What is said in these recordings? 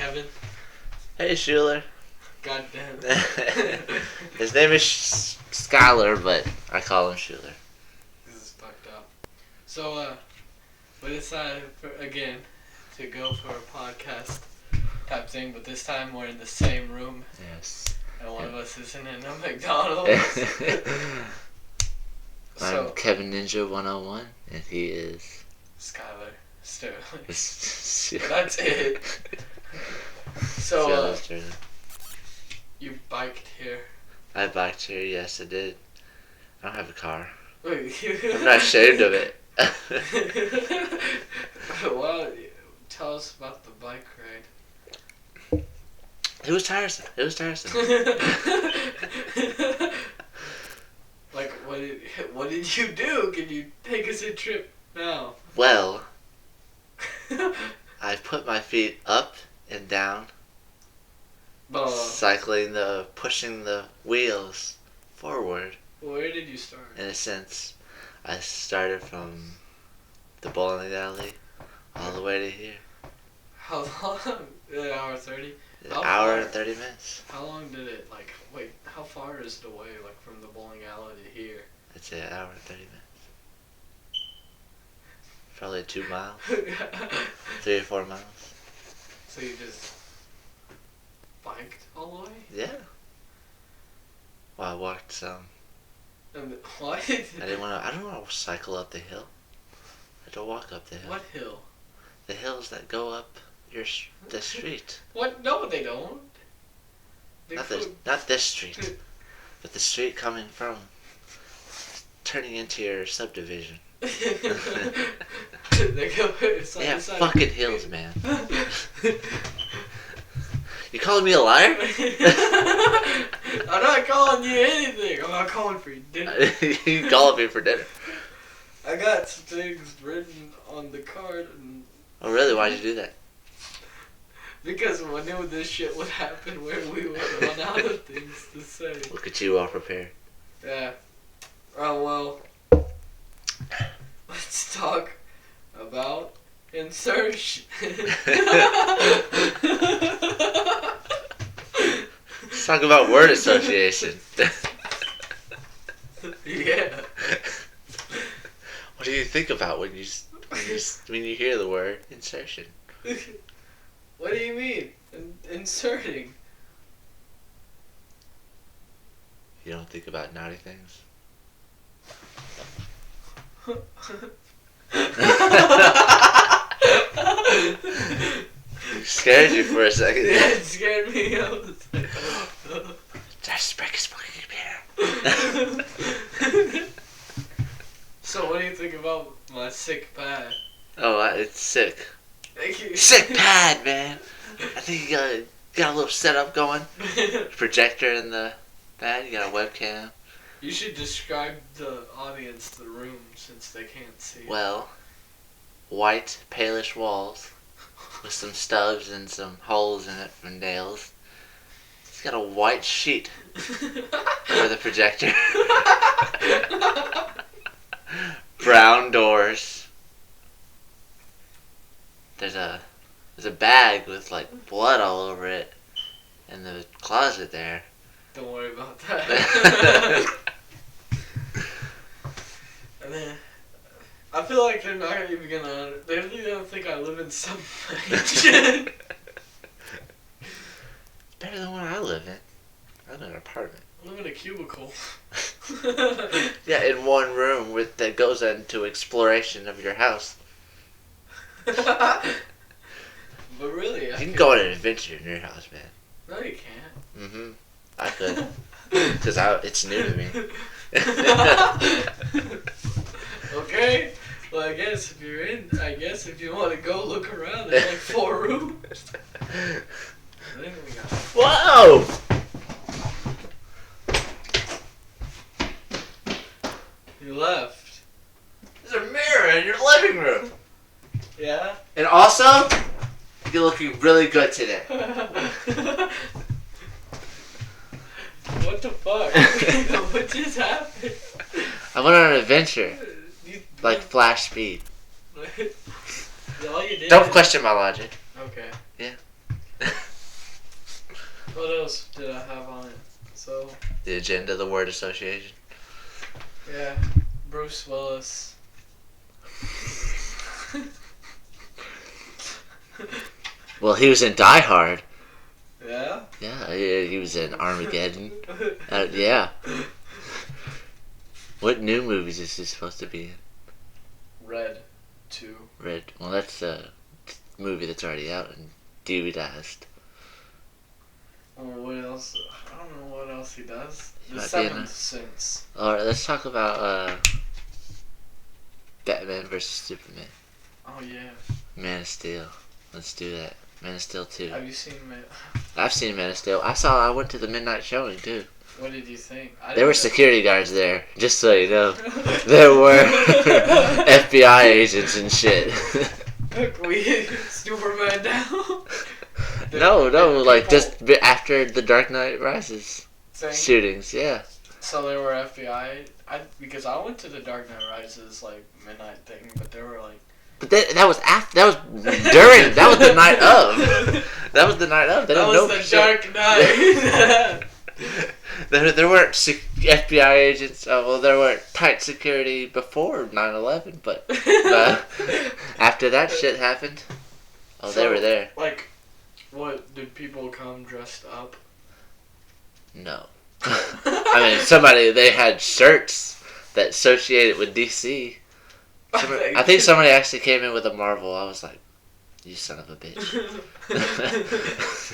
Kevin. Hey, Schuler. God damn. His name is Skylar, but I call him Schuler. This is fucked up. So, we decided again to go for a podcast type thing, but this time we're in the same room. Yes. And one of us isn't in a McDonald's. I'm Kevin Ninja 101, and he is Skylar Sterling. That's it. So, you biked here. I biked here, yes I did. I don't have a car. Wait, I'm not ashamed of it. Well, tell us about the bike ride. It was tiresome. Like, what did you do? Can you take us a trip now? Well, I put my feet up and down, pushing the wheels forward. Where did you start? In a sense, I started from the bowling alley all the way to here. How long? An hour 30? An hour and 30 minutes. How long did it, wait, how far is the way, from the bowling alley to here? I'd say an hour and 30 minutes. Probably 2 miles. 3 or 4 miles. So you just biked all the way? Yeah. Well, I walked some. And what? I don't want to cycle up the hill. I don't walk up the hill. What hill? The hills that go up the street. What? No, they don't. Not this street, but the street coming from turning into your subdivision. They go side yeah, to side. fucking hills, man. You calling me a liar? I'm not calling you anything. I'm not calling for your dinner. You calling me for dinner? I got some things written on the card. Oh, really? Why'd you do that? Because I knew this shit would happen where we would run out of things to say. Look at you, all prepared. Yeah. Oh, well. Let's talk about insertion. Let's talk about word association. Yeah. What do you think about when you hear the word insertion? What do you mean? Inserting? You don't think about naughty things? Scared you for a second. Yeah, it scared me. I was like, just break his fucking computer. So what do you think about my sick pad? Oh, it's sick. Thank you. Sick pad, man. I think you got a little setup going. Projector in the pad. You got a webcam. You should describe the audience the room since they can't see. Well, white, palish walls with some stubs and some holes in it for nails. It's got a white sheet for the projector. Brown doors. There's a bag with blood all over it in the closet there. Don't worry about that. And then I feel like they're not even gonna. They're gonna think I live in some mansion. Better than what I live in. I live in an apartment. I live in a cubicle. Yeah, in one room that goes into exploration of your house. But really, You can go on an adventure in your house, man. No, you can't. Mm-hmm. I could. Because it's new to me. Okay. Well, I guess if you want to go look around, there's 4 rooms. I think we got. Whoa! You left. There's a mirror in your living room. Yeah? And also, you're looking really good today. What the fuck? What just happened? I went on an adventure. Like Flash speed. All you did Don't question my logic. Okay. Yeah. What else did I have on it? So, The agenda, the word association. yeah, Bruce Willis. Well, he was in Die Hard. Yeah? Yeah, he was in Armageddon. Yeah. What new movies is he supposed to be in? Red 2. Red. Well, that's a movie that's already out and DVDized. Oh, what else? I don't know what else he does. He The might be in Seventh Sense. Alright, let's talk about Batman versus Superman. Oh, yeah. Man of Steel. Let's do that. Man of Steel 2. Have you seen it? I've seen Man of Steel. I went to the midnight showing too. What did you think? There were security guards there, just so you know. There were FBI agents and shit. We Superman down. No, like just after the Dark Knight Rises shootings, yeah. So there were FBI. Because I went to the Dark Knight Rises like midnight thing, but there were like. But that was after. That was during. That was the night of. That was the night of. That was the Dark Knight. There weren't FBI agents. Well, there weren't tight security before 9/11, but after that shit happened, they were there. Like, what did people come dressed up? No, I mean they had shirts that associated with DC. I think somebody actually came in with a Marvel. I was like, you son of a bitch.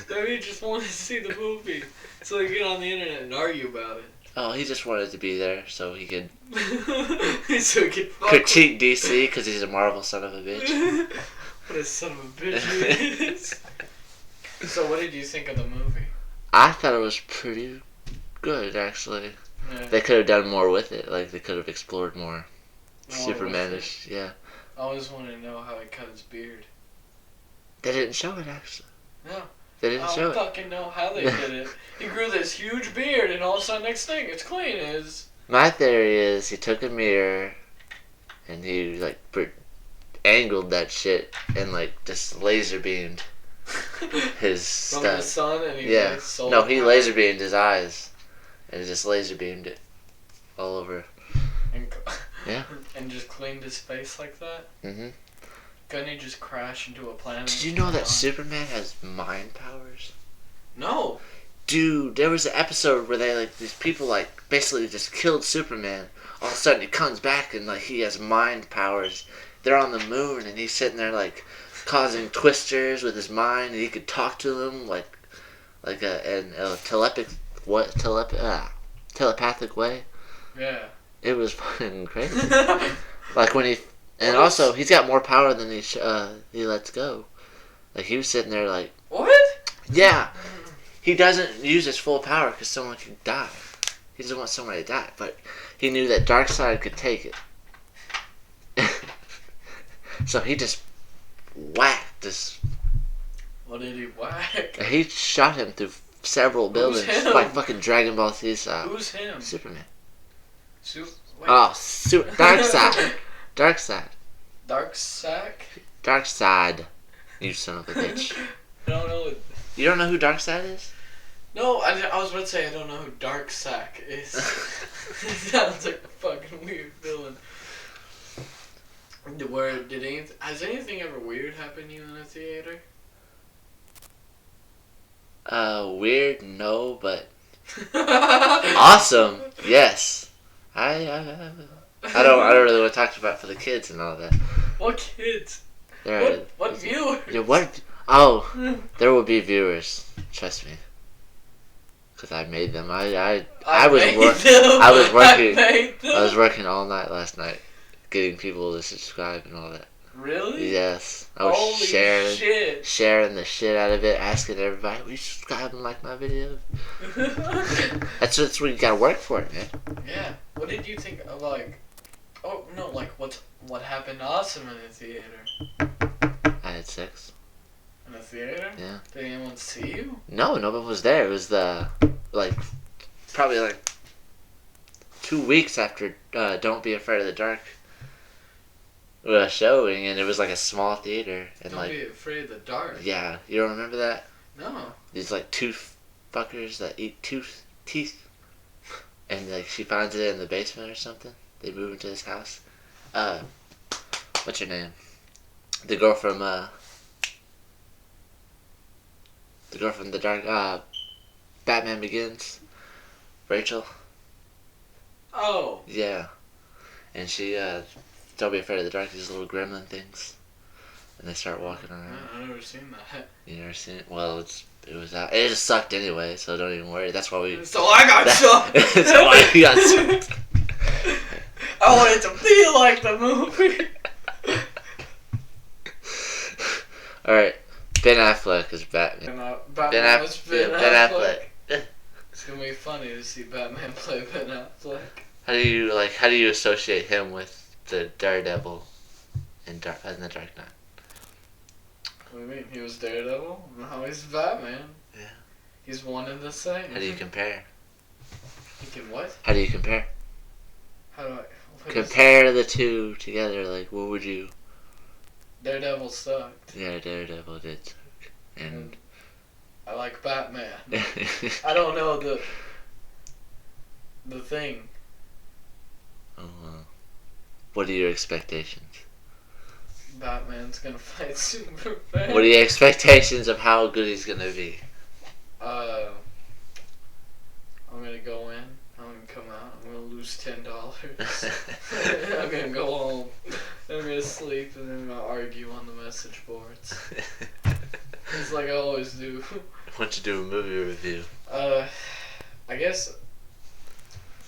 Maybe you just wanted to see the movie. So they get on the internet and argue about it. Oh, he just wanted to be there so he could critique DC because he's a Marvel son of a bitch. What a son of a bitch he is. So what did you think of the movie? I thought it was pretty good, actually. Yeah. They could have done more with it. Like, they could have explored more Superman-ish. Yeah. I always wanted to know how he cut his beard. They didn't show it, actually. No. They didn't show it. I don't fucking know how they did it. He grew this huge beard, and all of a sudden, next thing, it's clean. My theory is he took a mirror, and he, like, angled that shit, and, like, just laser beamed his From stuff. the sun, and he he laser beamed his eyes, and just laser beamed it all over. Yeah. And just cleaned his face like that? Mm-hmm. Couldn't he just crash into a planet? Did you know that Superman has mind powers? No. Dude, there was an episode where these people, like, basically just killed Superman. All of a sudden he comes back and, like, he has mind powers. They're on the moon and he's sitting there, like, causing twisters with his mind, and he could talk to them like a telepathic way. Yeah. It was fucking crazy. Like when and also he's got more power than he lets go. Like he was sitting there like, what? Yeah, he doesn't use his full power because someone could die. He doesn't want somebody to die, but he knew that Darkseid could take it. So he just whacked this. What did he whack? He shot him through several buildings, like fucking Dragon Ball Z style. Who's him? Superman. Darkseid. Darkseid. Darkseid? Darkseid. You son of a bitch. I don't know. You don't know who Darkseid is? No, I was about to say I don't know who Darkseid is. It sounds like a fucking weird villain. Has anything ever weird happened to you in a theater? Weird, no, but awesome, yes. I don't really want to talk about for the kids and all that. What kids? What viewers? Yeah, what? Oh, there will be viewers. Trust me, because I made them. I was working all night last night, getting people to subscribe and all that. Really? Yes. I was sharing the shit out of it, asking everybody, will you subscribe and like my videos? That's what you gotta work for it, man. Yeah. What did you think of, like, what happened to us in the theater? I had sex. In the theater? Yeah. Did anyone see you? No, nobody was there. It was probably 2 weeks after Don't Be Afraid of the Dark showing, and it was like a small theater. And Don't Be Afraid of the Dark. Yeah, you don't remember that? No. These like two fuckers that eat teeth. And, like, she finds it in the basement or something. They move into his house. What's her name? The girl from the Dark, Batman Begins. Rachel. Oh. Yeah. And she, don't be afraid of the dark, these little gremlin things. And they start walking around. I've never seen that. You never seen it? Well, it was out. It just sucked anyway, so don't even worry. That's why we... So I got sucked! That's why we got sucked. I want it to feel like the movie! Alright. Ben Affleck is Batman. Ben Affleck. Yeah. It's gonna be funny to see Batman play Ben Affleck. How do you associate him with the Daredevil in the Dark Knight? What do you mean? He was Daredevil? Now he's Batman. Yeah. He's one and the same. How do you compare? You can what? How do you compare? How do I... Compare the two together, like, what would you... Daredevil sucked. Yeah, Daredevil did suck. And... I like Batman. I don't know the thing. Oh, what are your expectations? Batman's gonna fight Superman. What are your expectations of how good he's gonna be? I'm gonna go in. I'm gonna come out. I'm gonna lose $10. I'm gonna go home. I'm gonna sleep and then I'm gonna argue on the message boards. It's like I always do. Why don't you do a movie review? I guess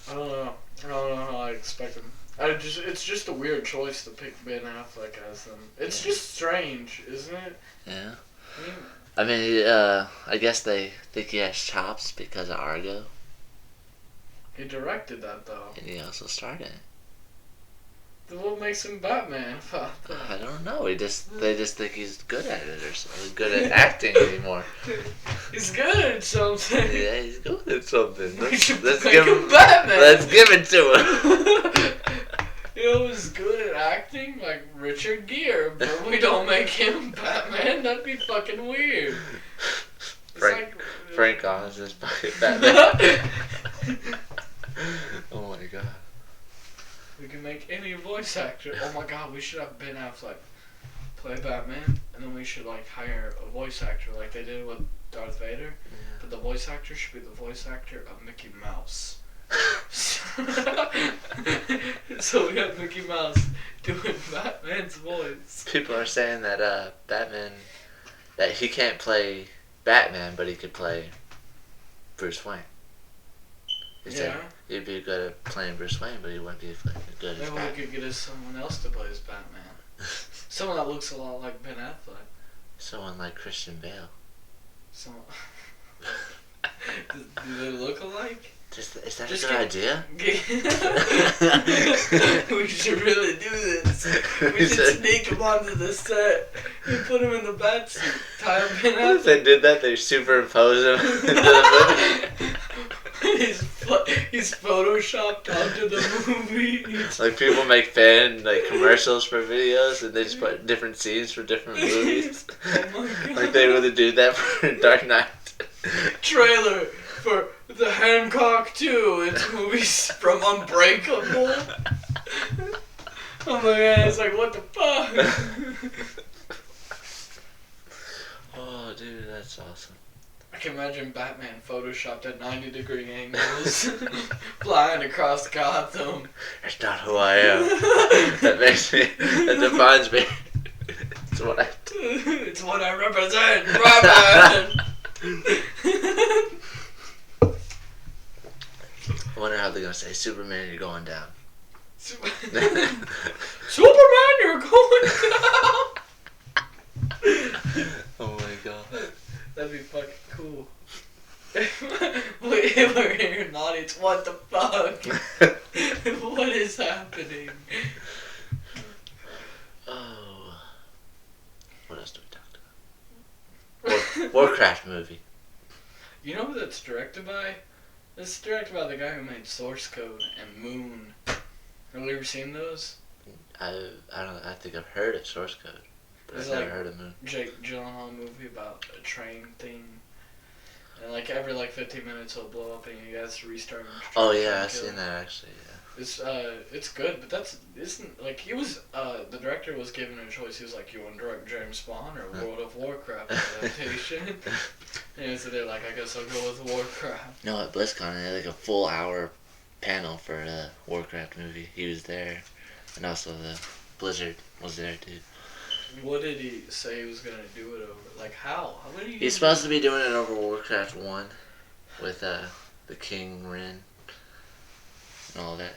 I don't know. I don't know how I expect him. It's just a weird choice to pick Ben Affleck as them. It's just strange, isn't it? Yeah. I mean, I guess they think he has chops because of Argo. he directed that though. And he also starred in it. Then what makes him Batman about that? I don't know. They just think he's good at it or something. Good at acting anymore. He's good at something. Yeah, he's good at something. Let's give him Batman. Let's give it to him. You know who's good at acting? Like Richard Gere, but we don't make him Batman. That'd be fucking weird. Frank Oz is Batman. Oh my god. We can make any voice actor. Oh my god, we should have Ben Affleck play Batman, and then we should like hire a voice actor like they did with Darth Vader. Yeah. But the voice actor should be the voice actor of Mickey Mouse. So we have Mickey Mouse doing Batman's voice. People are saying that Batman, that he can't play Batman, but he could play Bruce Wayne. He said he'd be good at playing Bruce Wayne, but he wouldn't be good as Maybe Batman. we could get us someone else to play as Batman. Someone that looks a lot like Ben Affleck. Someone like Christian Bale. Someone. Do they look alike? Is that a good idea? We should really do this. We should sneak him onto the set and put him in the bat suit. Tie him in. If they did that, they superimpose him into the movie. He's photoshopped onto the movie. Like people make fan commercials for videos, and they just put different scenes for different movies. Oh my god! Like they would do that for Dark Knight. Trailer for the Hancock 2. It's movies from Unbreakable. Oh my god! It's like what the fuck? Oh, dude, that's awesome. I can imagine Batman photoshopped at 90-degree angles, flying across Gotham. That's not who I am. That defines me. It's what I do. It's what I represent, Batman. I wonder how they're gonna say, Superman, you're going down. Superman, you're going down. Oh my god. That'd be fucking cool. We're here in the audience. What the fuck? What is happening? Oh. What else do we talk about? Warcraft movie. You know who that's directed by? It's directed by the guy who made Source Code and Moon. Have you ever seen those? I think I've heard of Source Code, but It's I've never like heard of Moon. Jake Gyllenhaal movie about a train thing. And like every 15 minutes it'll blow up and you guys restart. Oh yeah, I've seen that actually. Yeah. It's good, but isn't like he was the director was given a choice. He was like, you want to direct James Bond or World of Warcraft adaptation? And so they're like, I guess I'll go with Warcraft. No, at BlizzCon they had like a full hour panel for a Warcraft movie. He was there, and also the Blizzard was there too. What did he say he was gonna do it over? Like how? What are you? He's supposed to be doing it over Warcraft 1 with the King Rin and all that.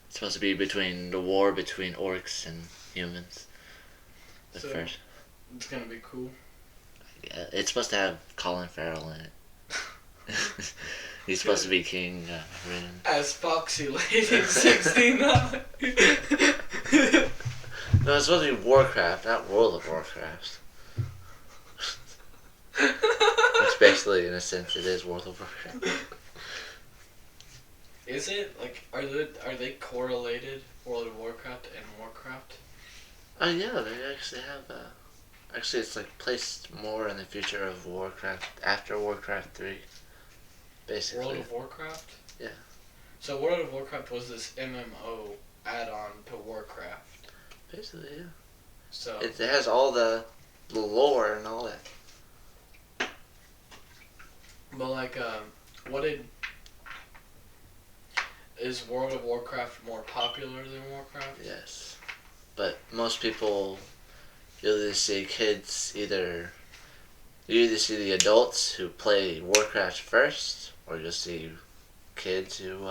It's supposed to be between the war between orcs and humans. The first. It's gonna be cool. Yeah, it's supposed to have Colin Farrell in it. He's supposed to be King Rin. As Foxy Lady 69. No, it's supposed to be Warcraft, not World of Warcraft. Which basically, in a sense, it is World of Warcraft. Is it are they correlated, World of Warcraft and Warcraft? Oh yeah, they actually have. Actually, it's placed more in the future of Warcraft after Warcraft 3. Basically. World of Warcraft. Yeah. So World of Warcraft was this MMO add-on to Warcraft. Basically, yeah. So it has all the lore and all that. But is World of Warcraft more popular than Warcraft? Yes, but most people, you'll either see kids you either see the adults who play Warcraft first, or you'll see kids who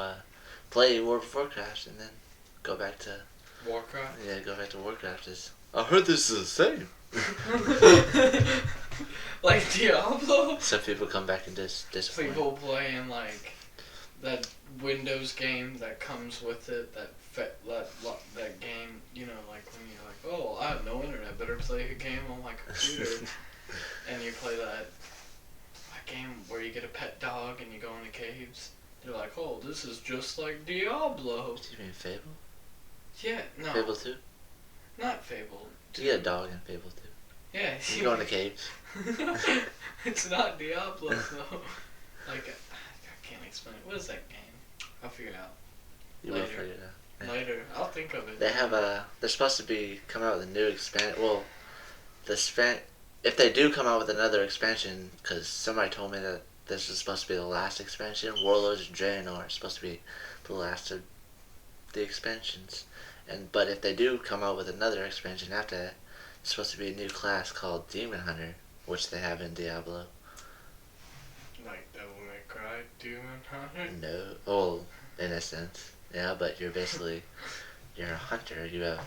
play World of Warcraft and then go back to Warcraft. Yeah, go back to Warcraft. I heard this is the same. Like Diablo. Some people come back and disappoint. People playing that Windows game that comes with it. That game. You know, when you're like, oh, I have no internet. Better play a game on my computer. And you play that game where you get a pet dog and you go in the caves. They're like, oh, this is just like Diablo. Do you mean Fable? Yeah, no. Fable 2? Not Fable 2. You get a dog in Fable 2. Yeah. You go in the caves. It's not Diablo, though. I can't explain it. What is that game? I'll figure it out. You will figure it out. Yeah. Later. I'll think of it. They have they're supposed to be coming out with a new expansion. Well, if they do come out with another expansion, because somebody told me that this is supposed to be the last expansion, Warlords of Draenor is supposed to be the last of the expansions. But if they do come out with another expansion after that, it's supposed to be a new class called Demon Hunter, which they have in Diablo. Like Devil May Cry Demon Hunter? No. Well, in a sense. Yeah, but you're basically, you're a hunter. You have...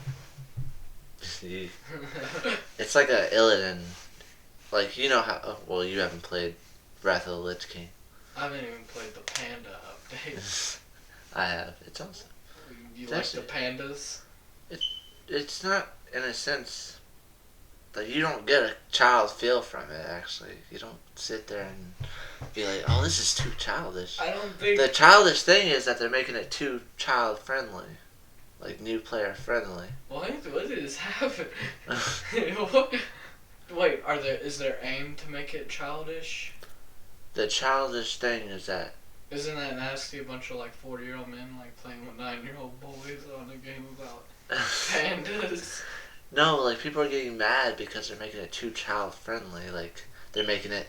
it's like a Illidan. You know how... Oh, well, you haven't played Wrath of the Lich King. I haven't even played the Panda update. I have. It's awesome. You like the pandas? It's not, in a sense, you don't get a child feel from it, actually. You don't sit there and be like, oh, this is too childish. I don't think... The childish thing is that they're making it too child-friendly. New player-friendly. What is happening? Wait, is there aim to make it childish? The childish thing is that... Isn't that nasty? A bunch of 40-year-old men playing with 9-year-old boys on a game about pandas. No, people are getting mad because they're making it too child-friendly. They're making it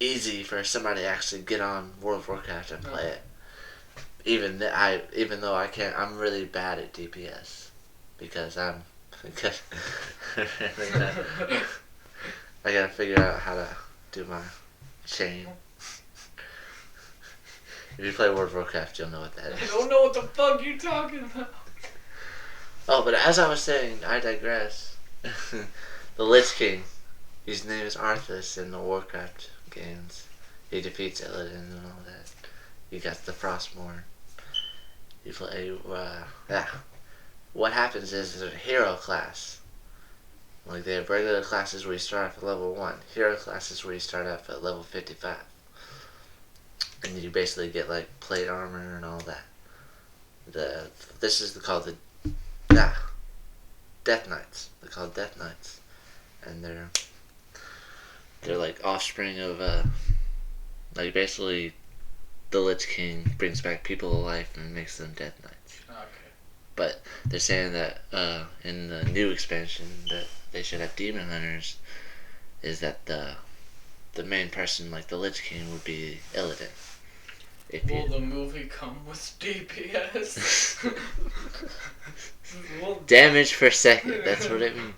easy for somebody to actually get on World of Warcraft and play it. Even though I can't, I'm really bad at DPS because I gotta figure out how to do my chain. If you play World of Warcraft, you'll know what that is. I don't know what the fuck you're talking about. Oh, but as I was saying, I digress. The Lich King, his name is Arthas in the Warcraft games. He defeats Illidan and all that. You got the Frostmourne. You play, What happens is there's a hero class. They have regular classes where you start off at level 1. Hero classes where you start off at level 55. And you basically get plate armor and all that. This is called the Death Knights. They're called Death Knights, and they're offspring of Like, basically, the Lich King brings back people to life and makes them Death Knights. Okay. But they're saying that in the new expansion that they should have Demon Hunters is that the main person, like the Lich King, would be Illidan. Will the movie come with DPS? Damage per second, that's what it means.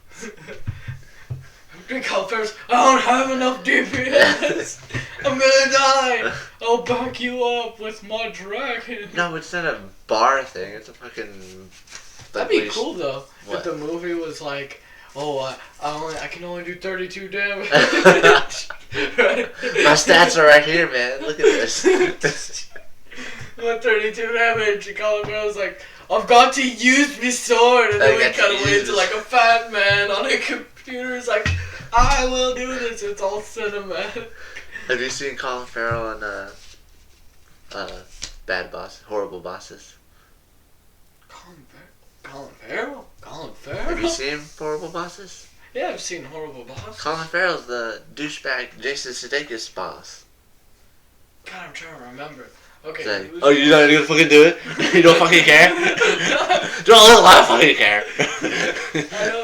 Call first. I don't have enough DPS. I'm gonna die. I'll back you up with my dragon. No, it's not a bar thing. It's a fucking. That'd be cool though. What? If the movie was like, I can only do 32 damage. Right? My stats are right here, man. Look at this. With 32 damage, and Colin Farrell's like, I've got to use my sword, and then we cut away to like a fat man on a computer. It's like, I will do this. It's all cinematic. Have you seen Colin Farrell and Bad Boss, Horrible Bosses? Colin Farrell? Colin Farrell? Have you seen Horrible Bosses? Yeah, I've seen Horrible Bosses. Colin Farrell's the douchebag Jason Sudeikis boss. God, I'm trying to remember. Okay. Like, oh, you're not gonna fucking do it? You don't fucking care? Don't I fucking care. I know.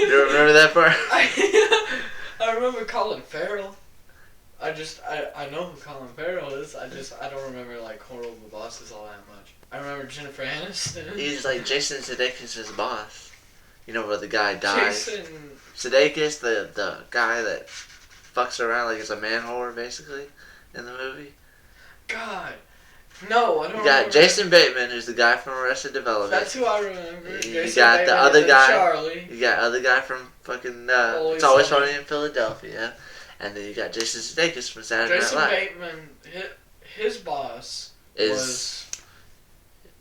You remember that part? I remember Colin Farrell. I know who Colin Farrell is. I don't remember like Horrible Bosses all that much. I remember Jennifer Aniston. He's like Jason Sudeikis' boss. You know where the guy dies? Jason Sudeikis, the guy that fucks around like he's a man whore basically in the movie. God. No, I don't You got remember. Jason Bateman, who's the guy from Arrested Development. That's who I remember. You Jason got Bateman the other and guy. Charlie. You got other guy from fucking It's Always Sunny in Philadelphia, and then you got Jason Sudeikis from Saturday Jason Night Live. Bateman, his boss was.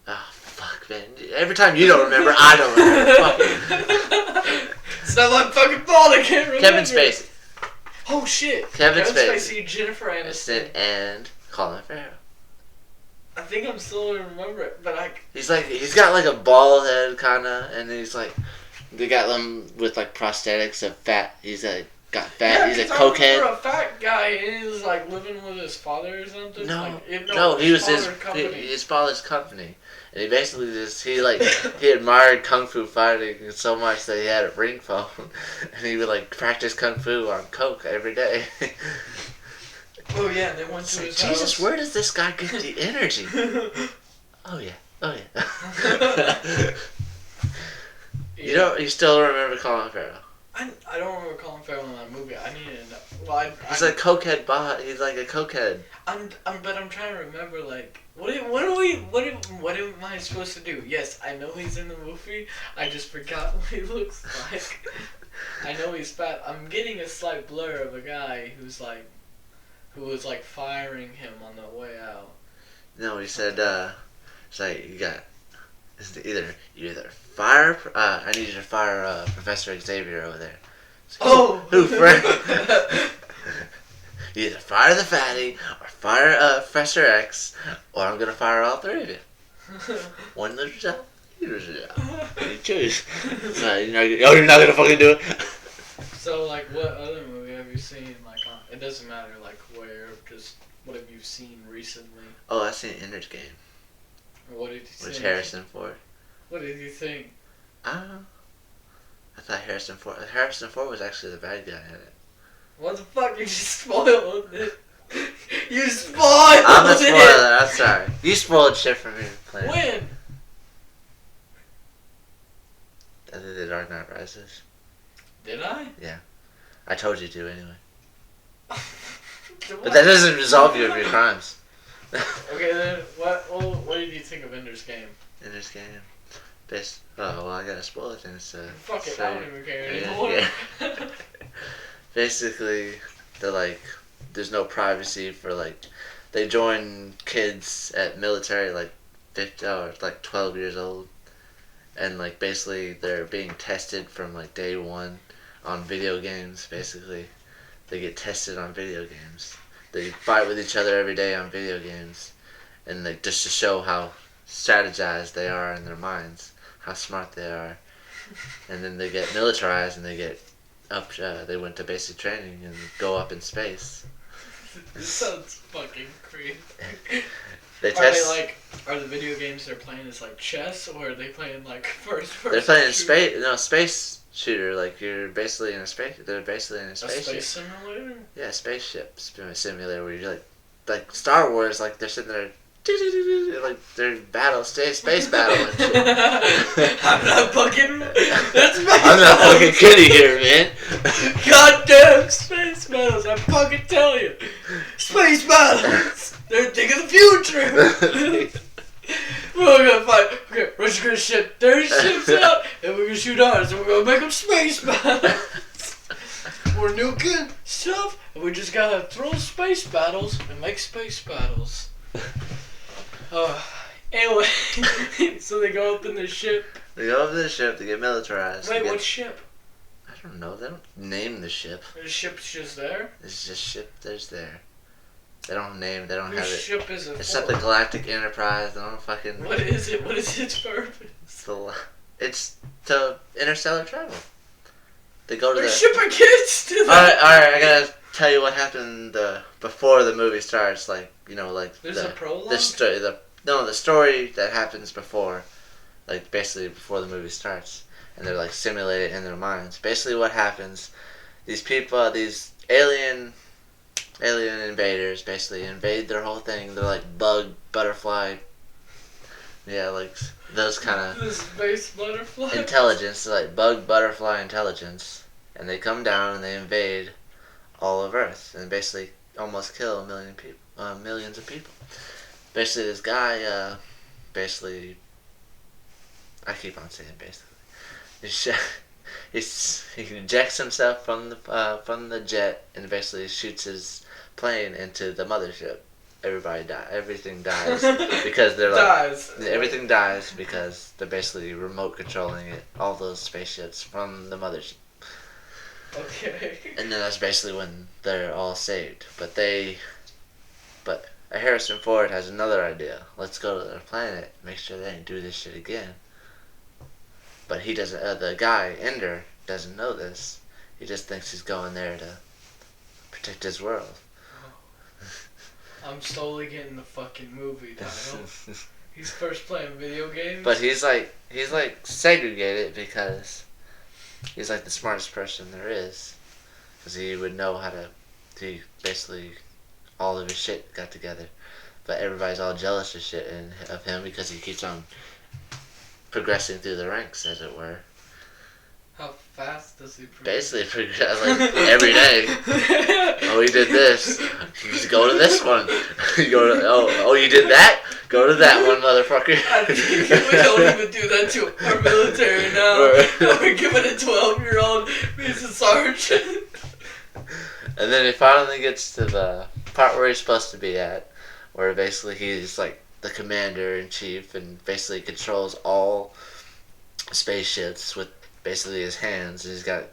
Oh fuck, man! Every time you don't remember, I don't remember. It's not my fucking fault. I can't remember. Kevin Spacey. Oh shit. Kevin Spacey, Jennifer Aniston, and Colin Farrell. I think I'm still gonna remember it, but he's got like a bald head kinda, and he's like, they got them with like prosthetics of fat. He's like got fat. Yeah, he's a I cokehead. remember a fat guy, and he was like living with his father or something. No, like, he was company. his father's company, and he basically he admired kung fu fighting so much that he had a ring phone, and he would like practice kung fu on coke every day. Oh yeah, and they went to his house. Jesus, where does this guy get the energy? Oh yeah. You still remember Colin Farrell? I don't remember Colin Farrell in that movie. I need to know. Well, he's a cokehead bot. He's like a cokehead. But I'm trying to remember like what am I supposed to do? Yes, I know he's in the movie. I just forgot what he looks like. I know he's fat. I'm getting a slight blur of a guy who was like firing him on the way out. No, he said, it's like you either fire, I need you to fire Professor Xavier over there. So, who friend? You either fire the fatty or fire Professor X, or I'm gonna fire all three of you. One lose a job, you lose a job. You choose. You're not gonna fucking do it. So like, what other movie have you seen? Like, it doesn't matter like where. Just what have you seen recently? Oh, I seen Ender's Game. What did you think? Which Harrison Ford. What did you think? I don't know. I thought Harrison Ford was actually the bad guy in it. What the fuck? You just spoiled it. You spoiled it. I'm a spoiler. I'm sorry. You spoiled shit for me. When? I think The Dark Knight Rises. Did I? Yeah. I told you to anyway. But that doesn't absolve you of your crimes. Okay, then what did you think of Ender's Game? Ender's Game. I gotta spoil it then. Fuck it, I don't even care anymore. Yeah. Basically, they're like, there's no privacy for like, they join kids at military like 50 or like 12 years old, and like basically they're being tested from like day one on video games. Basically, they get tested on video games. They fight with each other every day on video games, and like just to show how strategized they are in their minds, how smart they are. And then they get militarized and they get up. They went to basic training and go up in space. This sounds fucking creepy. Are the video games they're playing is like chess, or are they playing like first person? They're playing space shooter. Like you're basically in a space. They're basically in a spaceship. A space simulator. Yeah, spaceship simulator where you're like Star Wars. Like they're sitting there. Like they're space battle and shit. I'm not fucking. That's I'm not fucking kidding here, man. Goddamn space battles! I fucking tell you, space battles. They're a thing of the future. We're gonna fight. Okay, we're just gonna ship their ships out, and we're gonna shoot ours, and we're gonna make them space battles. We're nuking stuff, and we just gotta throw space battles and make space battles. Anyway, so they go up in the ship. They go up in the ship to get militarized. Wait, what ship? I don't know. They don't name the ship. The ship's just there? It's just ship there's there. They don't name, they don't Whose have it. ship is it It's for? not the Galactic Enterprise. They don't fucking... What is it? What is its purpose? It's to interstellar travel. They go to They're the... shipping kids to that. Alright, I gotta tell you what happened before the movie starts. Like, you know, like... There's a prologue? The story that happens before. Like, basically before the movie starts. And they're, like, simulated in their minds. Basically what happens, these people, these alien invaders basically invade their whole thing. They're like bug, butterfly, yeah, like those kind of... The space butterfly? Intelligence, like bug, butterfly intelligence. And they come down and they invade all of Earth. And basically almost kill millions of people. Basically this guy, I keep on saying basically. He ejects himself from the jet and basically shoots his plane into the mothership. Everything dies because they're like everything dies because they're basically remote controlling it. All those spaceships from the mothership. Okay. And then that's basically when they're all saved. But Harrison Ford has another idea. Let's go to their planet, make sure they didn't do this shit again. But he doesn't. The guy Ender doesn't know this. He just thinks he's going there to protect his world. I'm slowly getting the fucking movie title. He's first playing video games. But he's like segregated because he's like the smartest person there is. Because he would know how to. He basically all of his shit got together, but everybody's all jealous of shit of him because he keeps on progressing through the ranks, as it were. How fast does he progress? Basically, progress like every day. Oh, he did this. You just go to this one. You go to you did that. Go to that one, motherfucker. I think we don't even do that to our military now. We're giving a 12-year-old he's a sergeant. And then he finally gets to the part where he's supposed to be at, where basically he's like the commander-in-chief and basically controls all spaceships with basically his hands. He's got,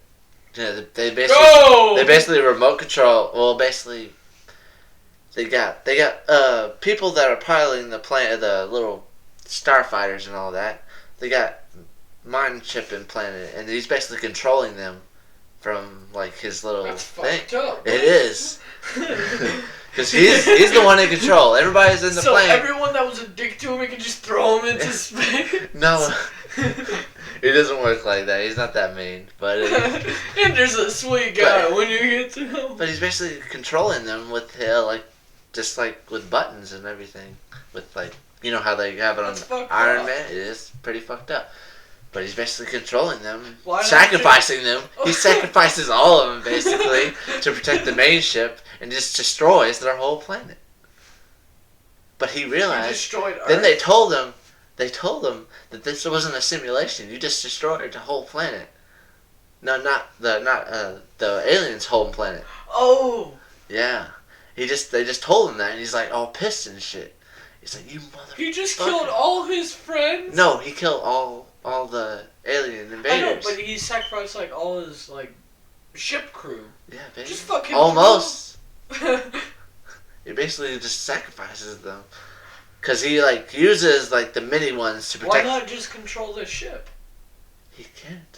they basically remote control. Well, basically, they got people that are piloting the plane, the little starfighters and all that. They got mind chip implanted, and he's basically controlling them from like his little thing. Fucked up. It is. Because he's the one in control. Everybody's in the plane. So everyone that was a dick to him, he could just throw him into space? No. It doesn't work like that. He's not that mean. But and there's a sweet guy when you get to him. But he's basically controlling them with just like with buttons and everything. With like, you know how they have it on Iron Man? It is pretty fucked up. But he's basically controlling them, sacrificing them. He sacrifices all of them, basically, to protect the main ship, and just destroys their whole planet. But he realized, then they told him that this wasn't a simulation. You just destroyed the whole planet. No, not the aliens' home planet. Oh. Yeah. They just told him that, and he's like all pissed and shit. He's like, you motherfucker. He just killed all his friends? No, he killed all the alien invaders. I know, but he sacrificed like all his like ship crew. Yeah, baby. Just fucking almost. He basically just sacrifices them, cause he like uses like the mini ones to protect. Why not just control the ship? He can't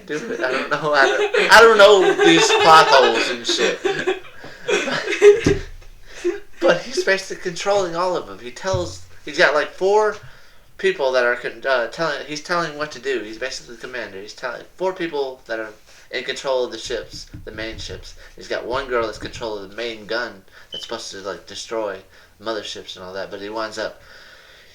do it. I don't know. I don't know these plot holes and shit. He's basically controlling all of them. He's got like 4 people that are he's telling what to do. He's basically the commander. He's telling 4 people that are in control of the ships, the main ships. He's got 1 girl that's control of the main gun that's supposed to like destroy motherships and all that. But he winds up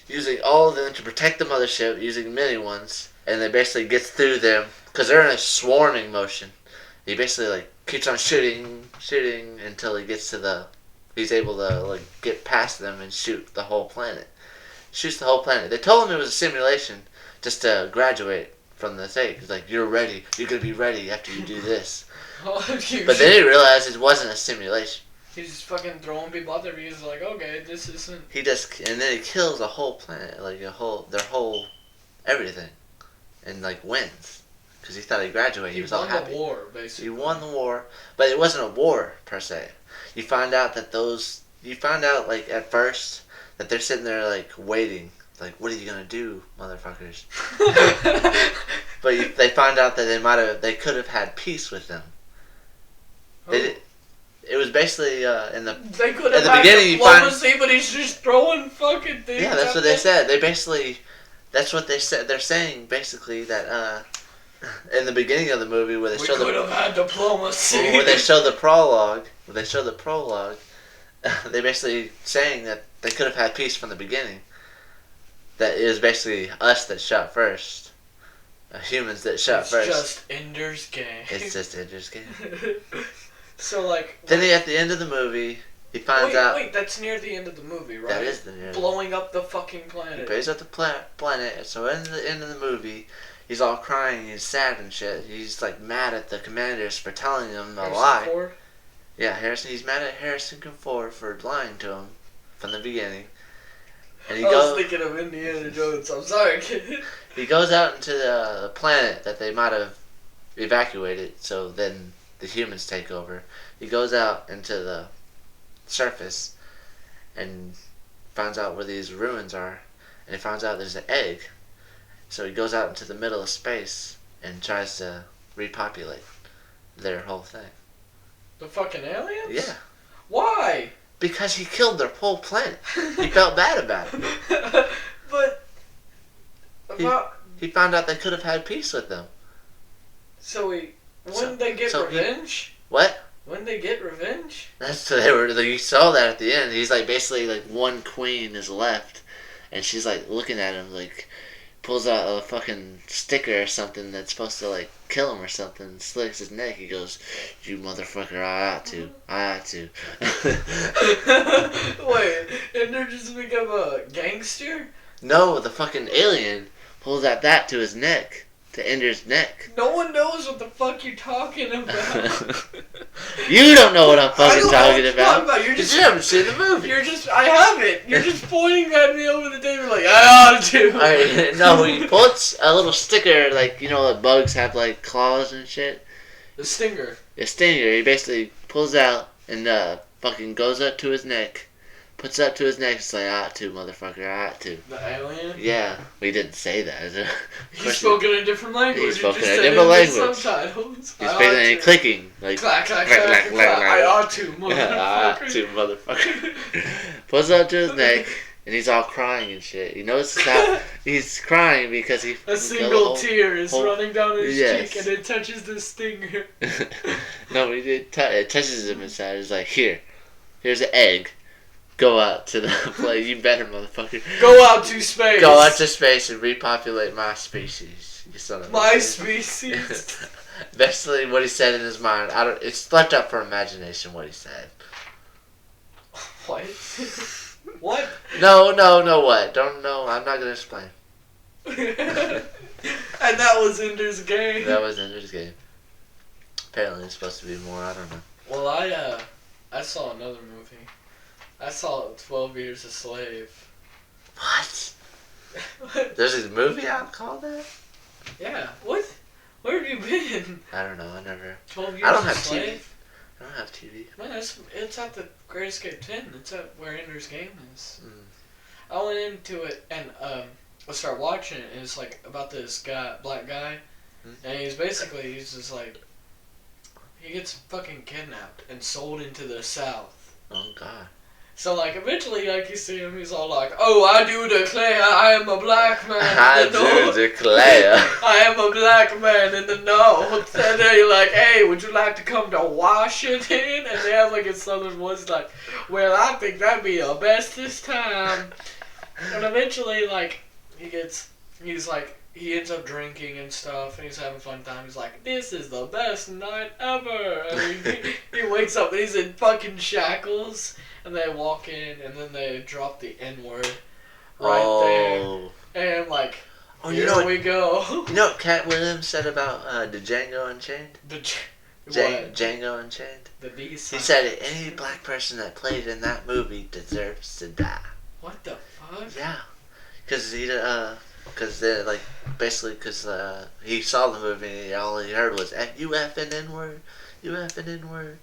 using all of them to protect the mothership, using mini ones, and they basically gets through them because they're in a swarming motion. He basically like keeps on shooting until he gets to he's able to like get past them and shoot the whole planet. Shoots the whole planet. They told him it was a simulation just to graduate from the thing. It's like, you're ready. You're going to be ready after you do this. But then he realized it wasn't a simulation. He's just fucking throwing people out there because he's like, okay, this isn't... And then he kills a whole planet, like their whole everything, and like wins. Because he thought he graduated. He was all happy. He won the war, basically. He won the war, but it wasn't a war, per se. You find out like at first that they're sitting there like waiting, like, what are you gonna do, motherfuckers? But they find out that they could have had peace with them. It was basically They could have had diplomacy, but he's just throwing fucking things. Yeah, that's what they said. That's what they said. They're saying basically that in the beginning of the movie where they show could have had diplomacy. Where they show the prologue, they basically saying that they could have had peace from the beginning. That it was basically us that shot first. Humans that shot first. It's just Ender's Game. It's just Ender's Game. So, like... Then at the end of the movie, he finds out... Wait, that's near the end of the movie, right? That is the near Blowing up the fucking planet. He blows up the planet, so in the end of the movie, he's all crying, he's sad and shit. He's, like, mad at the commanders for telling him a lie. Ford? Yeah, he's mad at Harrison Ford for lying to him from the beginning. And I was thinking of Indiana Jones. I'm sorry, kid. He goes out into the planet that they might have evacuated, so then the humans take over. He goes out into the surface and finds out where these ruins are, and he finds out there's an egg. So he goes out into the middle of space and tries to repopulate their whole thing. The fucking aliens? Yeah. Why? Because he killed their whole planet. He felt bad about it. But he found out they could have had peace with them. So wouldn't they get revenge? What? Wouldn't they get revenge? That's what they were. You saw that at the end. He's like basically like one queen is left, and she's like looking at him like pulls out a fucking sticker or something that's supposed to like kill him or something. Slits his neck. He goes, "You motherfucker! I ought to." Wait, Ender just become a gangster? No, the fucking alien pulls out that to his neck. To Ender's neck. No one knows what the fuck you're talking about. You don't know what I'm fucking talking about. You haven't seen the movie. I haven't. You're just pointing at me over the table like, I ought to. Alright, no, he puts a little sticker, like, you know, that bugs have, like, claws and shit. The stinger. The stinger, he basically pulls out and fucking goes up to his neck. Puts it up to his neck and says, I ought to, motherfucker, I ought to. The alien? Yeah, we didn't say that. He spoke in a different language. He spoke in a different language. Subtitles. He's basically clicking. Like, clack, clack, clack, clack. I ought to, motherfucker. I ought to, motherfucker. Puts it up to his neck, and he's all crying and shit. He notices how he's crying because he... A single tear is running down his cheek, and it touches the stinger. No, it touches him inside. He's like, here's an egg. Go out to the place. You better, motherfucker. Go out to space. Go out to space and repopulate my species. You son of a my species. Basically, what he said in his mind. It's left up for imagination. What he said. What? What? No. What? Don't know. I'm not gonna explain. And that was Ender's Game. That was Ender's Game. Apparently, it's supposed to be more. I don't know. Well, I saw another movie. I saw 12 Years a Slave. What? There's a movie out called that? Yeah. What? Where have you been? I don't know. I never. 12 Years I don't a have Slave? TV. I don't have TV. Man, it's at the Great Escape 10. It's at where Ender's Game is. Mm. I went into it and I started watching it, and it's like about this black guy, and he's just like, he gets fucking kidnapped and sold into the South. Oh God. So, like, eventually, like, you see him, he's all like, "Oh, I do declare I am a black man in the I north. do declare. I am a black man in the north." And then you're like, "Hey, would you like to come to Washington?" And they have, like, a southern voice, like, "Well, I think that'd be the bestest time." And eventually, like, he ends up drinking and stuff, and he's having a fun time. He's like, "This is the best night ever." And he wakes up, and he's in fucking shackles. And they walk in, and then they drop the N-word right there. And, like, here we go. You know what Cat Williams said about the Django Unchained? Django Unchained? The D He said any black person that played in that movie deserves to die. What the fuck? Yeah. Because he saw the movie and all he heard was, "You effing N-word, you effing N-word."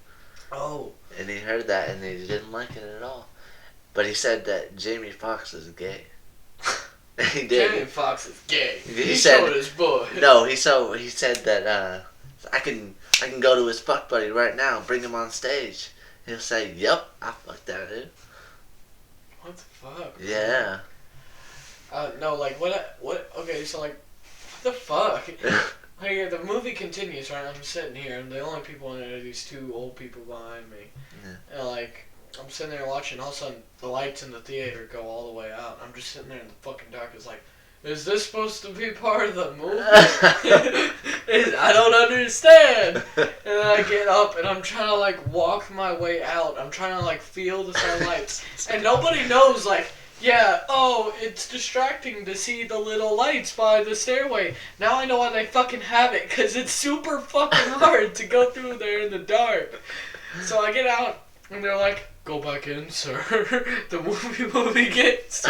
Oh. And he heard that and he didn't like it at all. But he said that Jamie Foxx is gay. He did. Jamie Foxx is gay. He said, showed his boy. No, he said that I can go to his fuck buddy right now and bring him on stage. He'll say, "Yep, I fucked that dude." What the fuck? Yeah. No, like, what, okay, so, like, what the fuck? Like, the movie continues, right? I'm sitting here, and the only people in it are these two old people behind me. Yeah. And, like, I'm sitting there watching, all of a sudden, the lights in the theater go all the way out. I'm just sitting there in the fucking dark. It's like, is this supposed to be part of the movie? I don't understand. And then I get up, and I'm trying to, like, walk my way out. I'm trying to, like, feel the sunlights. And nobody knows, like, yeah, oh, it's distracting to see the little lights by the stairway. Now I know why they fucking have it, because it's super fucking hard to go through there in the dark. So I get out, and they're like, "Go back in, sir." The movie begins.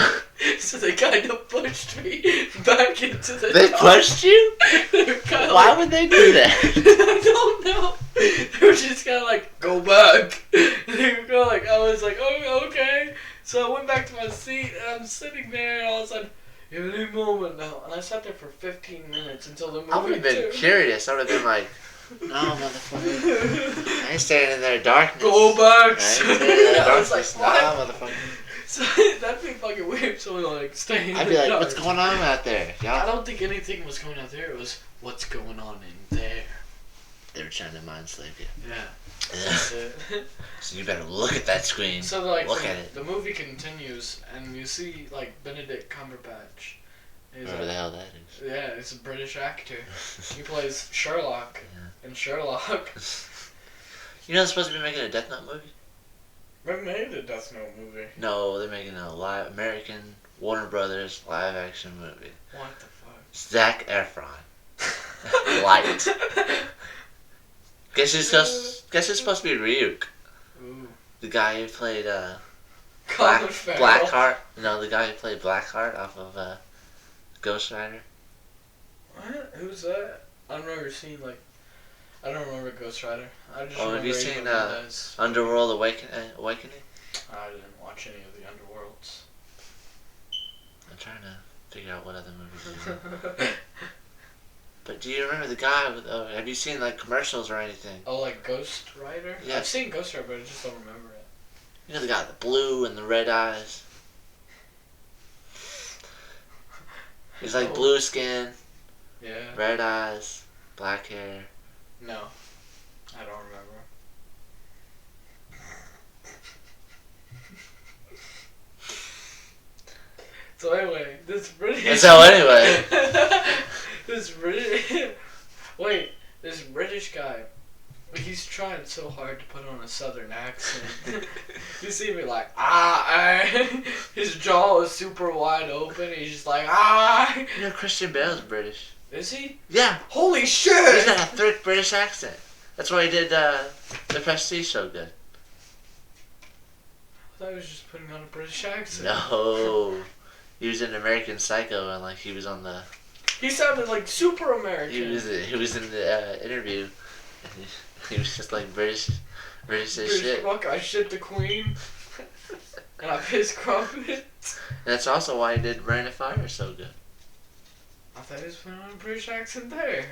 So they kind of pushed me back into the They dark. pushed you? Why would they do that? I don't know. They were just kind of like, "Go back." They were like, I was like, "Oh, okay." So I went back to my seat, and I'm sitting there, and all of a sudden, any moment now. And I sat there for 15 minutes until the movie I would have been curious. I would have been like, "No, motherfucker. I ain't standing in there darkness. Go back." I ain't standing in there I was like, darkness. "What?" Nah, motherfucker. So that'd be fucking weird. So like staying. I'd be like, "What's going on out there?" I Y'all. don't think anything was going on there. It was what's going on in there. They were trying to mind slave you. Yeah. Yeah. That's it. So you better look at that screen. So like look at it. the movie continues, and you see like Benedict Cumberbatch. Whoever the hell that is. Yeah, he's a British actor. He plays Sherlock in Sherlock. You know they're supposed to be making a Death Note movie? They made a Death Note movie. No, they're making a live American Warner Brothers live action movie. What the fuck? Zac Efron. Light. Guess who's supposed to be Ryuk? Ooh. The guy who played Blackheart. No, the guy who played Blackheart off of Ghost Rider. What? Who's that? I've never seen like. I don't remember Ghost Rider. I just remember have you seen as Underworld Awakening? I didn't watch any of the Underworlds. I'm trying to figure out what other movies. But do you remember the guy with? Have you seen like commercials or anything? Oh, like Ghost Rider? Yeah. I've seen Ghost Rider, but I just don't remember it. You know the guy with the blue and the red eyes. He's like blue skin, Yeah. red eyes, black hair. No, I don't remember. So anyway, this British. This British guy. He's trying so hard to put on a southern accent. You see me like, his jaw is super wide open. He's just like, You know Christian Bale's British. Is he? Yeah. Holy shit! He's got a thick British accent. That's why he did the Prestige so good. I thought he was just putting on a British accent. No. He was in American Psycho and like he was on the... He sounded like super American. He was in the interview. And he was just like British as shit. Fuck, I shit the Queen. And I pissed Crumpet. And that's also why he did Rain of Fire so good. I thought he was putting on a British accent there.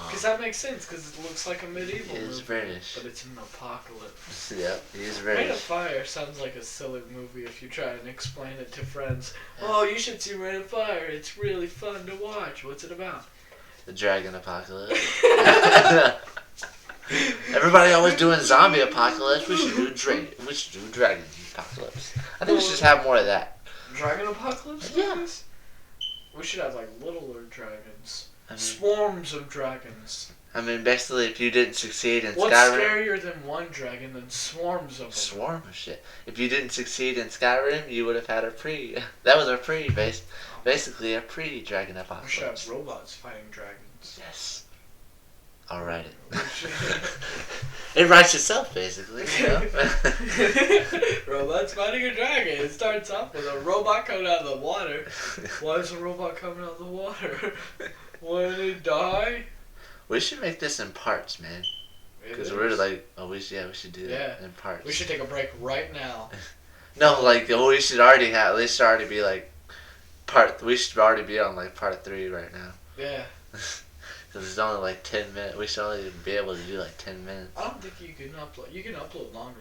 Because that makes sense, because it looks like a medieval He's movie. British. But it's an apocalypse. Yep, he's Rain of British. Fire sounds like a silly movie if you try and explain it to friends. Oh, you should see Rain of Fire. It's really fun to watch. What's it about? The dragon apocalypse. Everybody always doing zombie apocalypse. We should do dragon apocalypse. I think we should just have more of that. Dragon apocalypse Yeah. movies? We should have like littler dragons. I mean, Swarms of dragons. basically, if you didn't succeed in What's Skyrim, scarier than one dragon than swarms of them? swarm of shit. If you didn't succeed in Skyrim, you would have had a pre. That was a basically a pre-dragon We should apocalypse. have robots fighting dragons. Yes. I'll write it. We should- It writes itself, basically. You know? Robots fighting a dragon. It starts off with a robot coming out of the water. Why is a robot coming out of the water? When it die? We should make this in parts, man. Because we're like, we should do that in parts. We should take a break right now. No, like, we should already have, they should already be like, we should already be on like part 3 right now. Yeah. Because it's only like 10 minutes. We should only be able to do like 10 minutes. I don't think you can upload. You can upload longer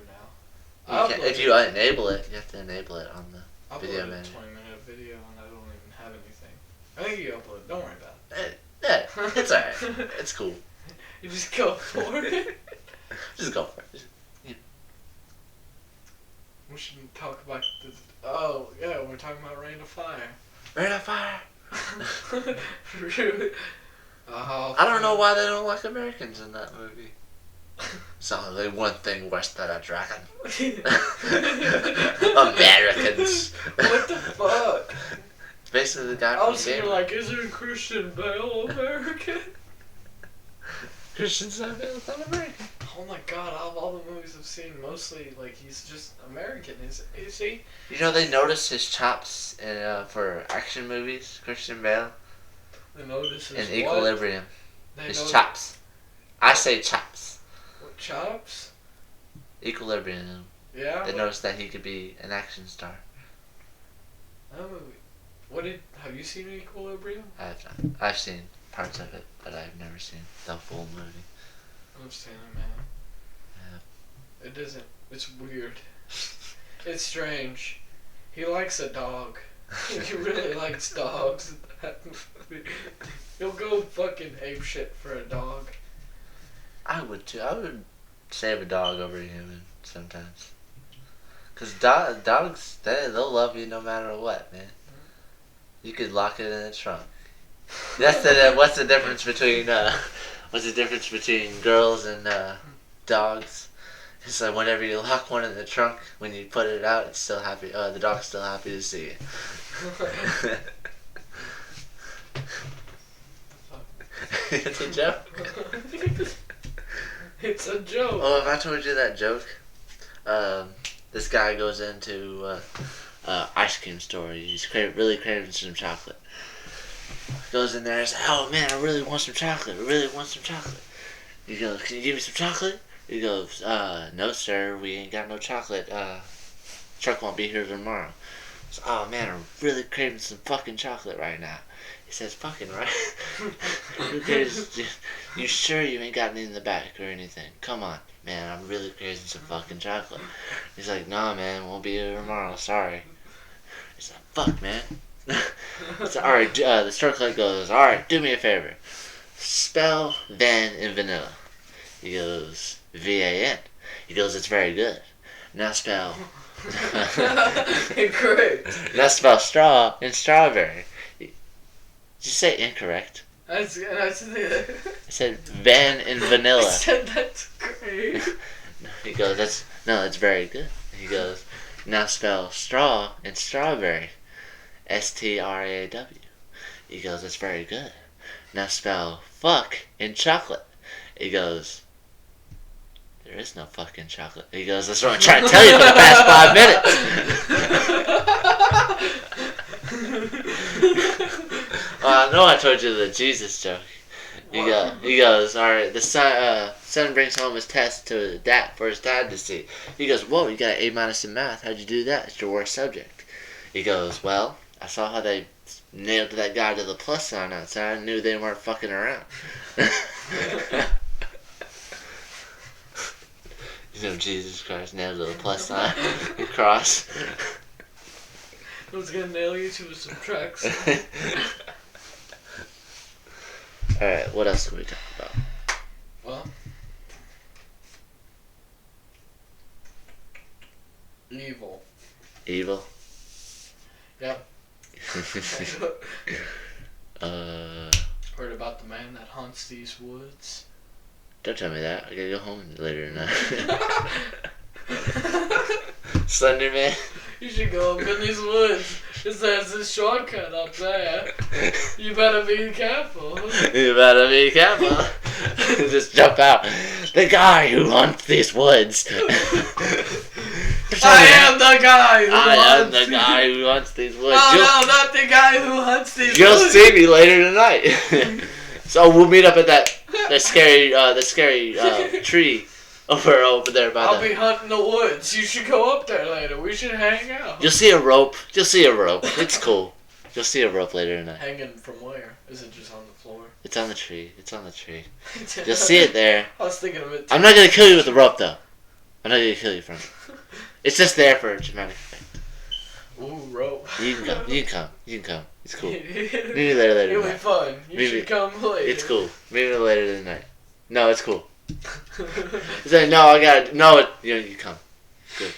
now. If you enable it, you have to enable it on the I video uploaded a menu. 20-minute video and I don't even have anything. I think you upload. Don't worry about it. Yeah, it's alright. It's cool. You just go for it. Just go for it. We should talk about this. Oh yeah, we're talking about Rain of Fire. Rain of Fire. Really? Oh, I don't know why they don't like Americans in that movie. It's only one thing worse than a dragon. Americans. What the fuck? Basically the guy I from was thinking Game. like, isn't Christian Bale American? Christian Bale's not American. Oh my god, out of all the movies I've seen, mostly like he's just American, is he? You know they noticed his chops for action movies, Christian Bale, They notice his in what? Equilibrium. They His notice- chops. I say chops. What, chops? Equilibrium. Yeah. They noticed that he could be an action star. That movie. Have you seen Equilibrium? I have not. I've seen parts of it, but I've never seen the full movie. I've seen it, man. It doesn't. It's weird. It's strange. He likes a dog. He really likes dogs. He'll go fucking ape shit for a dog. I would too. I would save a dog over a human sometimes. Cause dogs, they'll love you no matter what, man. You could lock it in the trunk. That's what's the difference between girls and dogs? It's like whenever you lock one in the trunk, when you put it out, it's still happy. The dog's still happy to see you. It's a joke. It's a joke. Oh, if I told you that joke, this guy goes into ice cream store. He's really craving some chocolate. Goes in there and says, "Oh man, I really want some chocolate. I really want some chocolate." He goes, "Can you give me some chocolate?" He goes, "No sir, we ain't got no chocolate. Truck won't be here tomorrow." He says, "Oh man, I'm really craving some fucking chocolate right now." He says, "Fucking right? Who cares? You sure you ain't got any in the back or anything? Come on, man, I'm really craving some fucking chocolate." He's like, "Nah, man, won't be here tomorrow. Sorry." He's like, "Fuck, man." So, alright, the store clerk goes, "Alright, do me a favor. Spell Van in vanilla." He goes, VAN. He goes, "It's very good. Now spell." Incorrect. Now spell straw in strawberry. Did you say incorrect? That's I said Van in vanilla. I said that's great. He goes, that's very good. He goes, "Now spell straw in strawberry. STRAW. He goes, "That's very good. Now spell fuck in chocolate." He goes, "There is no fucking chocolate." He goes, "That's what I'm trying to tell you for the past 5 minutes." I know I told you the Jesus joke. He goes, "Alright, the son brings home his test to his dad for his dad to see." He goes, "Whoa, you got an A- in math. How'd you do that? It's your worst subject." He goes, "Well, I saw how they nailed that guy to the plus sign outside. I knew they weren't fucking around. You know, Jesus Christ nailed to the plus sign. The cross. I was gonna nail you to a subtract sign. Alright, what else can we talk about? Well, evil. Evil? Yep. uh, Heard about the man that haunts these woods? don't tell me that. I gotta go home later tonight. Slender Man? You should go up in these woods. It says this shortcut up there. You better be careful. You better be careful. Just jump out. The guy who hunts these woods. I am the guy who hunts these woods. No, not the guy who hunts these You'll woods. see me later tonight. So we'll meet up at that scary tree over there by I'll be hunting the woods. You should go up there later. We should hang out. You'll see a rope. It's cool. You'll see a rope later tonight. Hanging from where? Is it just on the floor? It's on the tree. You'll see it there. I was thinking of it. I'm not gonna kill you with the rope though. I'm not gonna kill you from it. It's just there for a dramatic effect. Ooh, rope. You can come. It's cool. Meet me later It'll be tonight. fun. You should come later. It's cool. Meet me later tonight. No, it's cool. He's like, no, I gotta. No, you come. Good.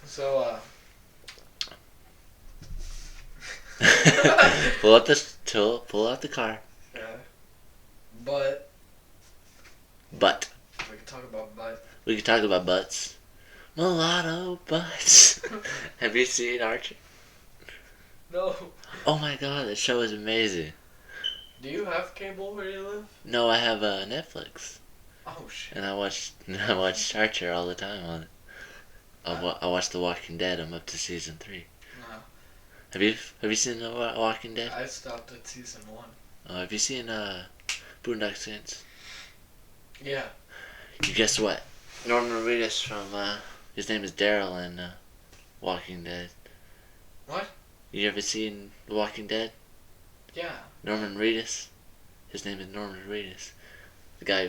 So, pull out the car. Yeah. But. We can talk about butt. We can talk about butts. Mulatto butts. Have you seen Archer? No. Oh my god, that show is amazing. Do you have cable where you live? No, I have Netflix. Oh shit. And I watch Archer all the time on it. I watch The Walking Dead. I'm up to season 3. No. Have you seen The Walking Dead? I stopped at season 1. Have you seen Boondock Saints? Yeah. You guess what? Norman Reedus from his name is Daryl in Walking Dead. What? You ever seen The Walking Dead? Yeah. Norman Reedus. His name is Norman Reedus. The guy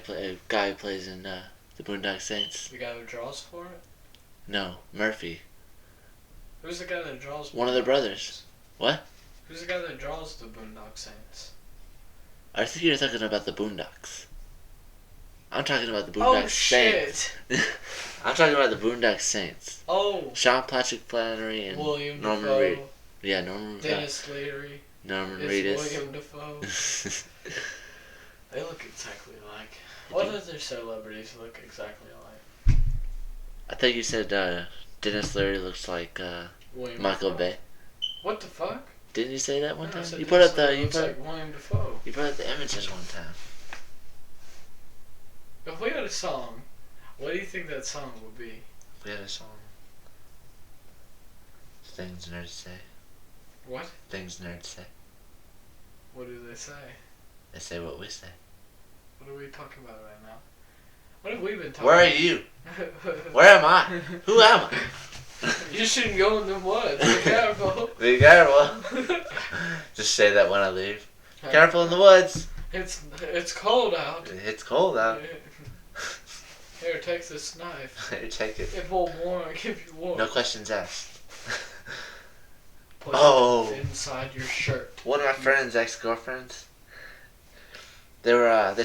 who plays in the Boondock Saints. The guy who draws for it? No, Murphy. Who's the guy that draws? One of the brothers. What? Who's the guy that draws the Boondock Saints? I think you're talking about the Boondocks. I'm talking about the Boondock Saints. Shit. I'm talking about the Boondock Saints. Oh. Sean Patrick Flannery and William Norman Dafoe. Reedus. Yeah, Norman. Dennis Leary. Norman Is Reedus. William Dafoe. They look exactly alike. What other celebrities look exactly alike? I think you said Dennis Leary looks like William Michael Dafoe. Bay. What the fuck? Didn't you say that one No, I time? said You put Dennis up the Leary you looks put like William Dafoe. you put up the images one time. If we had a song, what do you think that song would be? We had a song. Things nerds say. What? Things nerds say. What do they say? They say what we say. What are we talking about right now? What have we been talking Where are about? you? Where am I? Who am I? You shouldn't go in the woods. Be careful. Be careful. Just say that when I leave. Careful in the woods. It's cold out. It's cold out. Here, take this knife. Here, take it. It will give you warmth. No questions asked. Put it inside your shirt. One of my friends' ex-girlfriends. They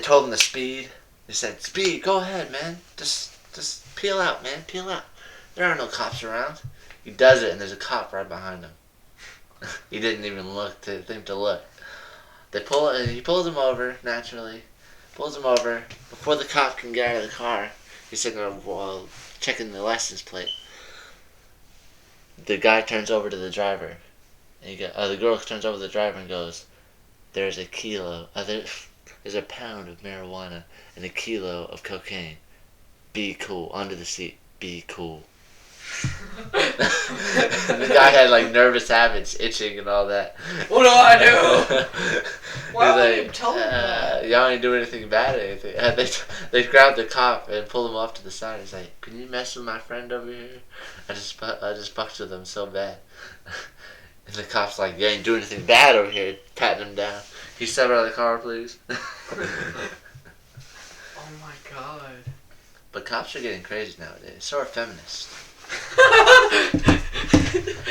told him to speed. They said, "Speed, go ahead, man. Just peel out, man. Peel out. There are no cops around." He does it, and there's a cop right behind him. He didn't even think to look. He pulls him over naturally. Pulls him over before the cop can get out of the car. He's sitting there while checking the license plate. The guy turns over to the driver. And the girl turns over to the driver and goes, "There's a there's a pound of marijuana and a kilo of cocaine. Be cool. Under the seat. Be cool." The guy had like nervous habits, itching and all that. What do I do? Why would you tell him that? Y'all ain't doing anything bad or anything. They grabbed the cop and pulled him off to the side. He's like, "Can you mess with my friend over here? I just fucked with him so bad." And the cop's like, you ain't doing anything bad over here, patting him down. Can you step out of the car, please? Oh my god. But cops are getting crazy nowadays. So are feminists.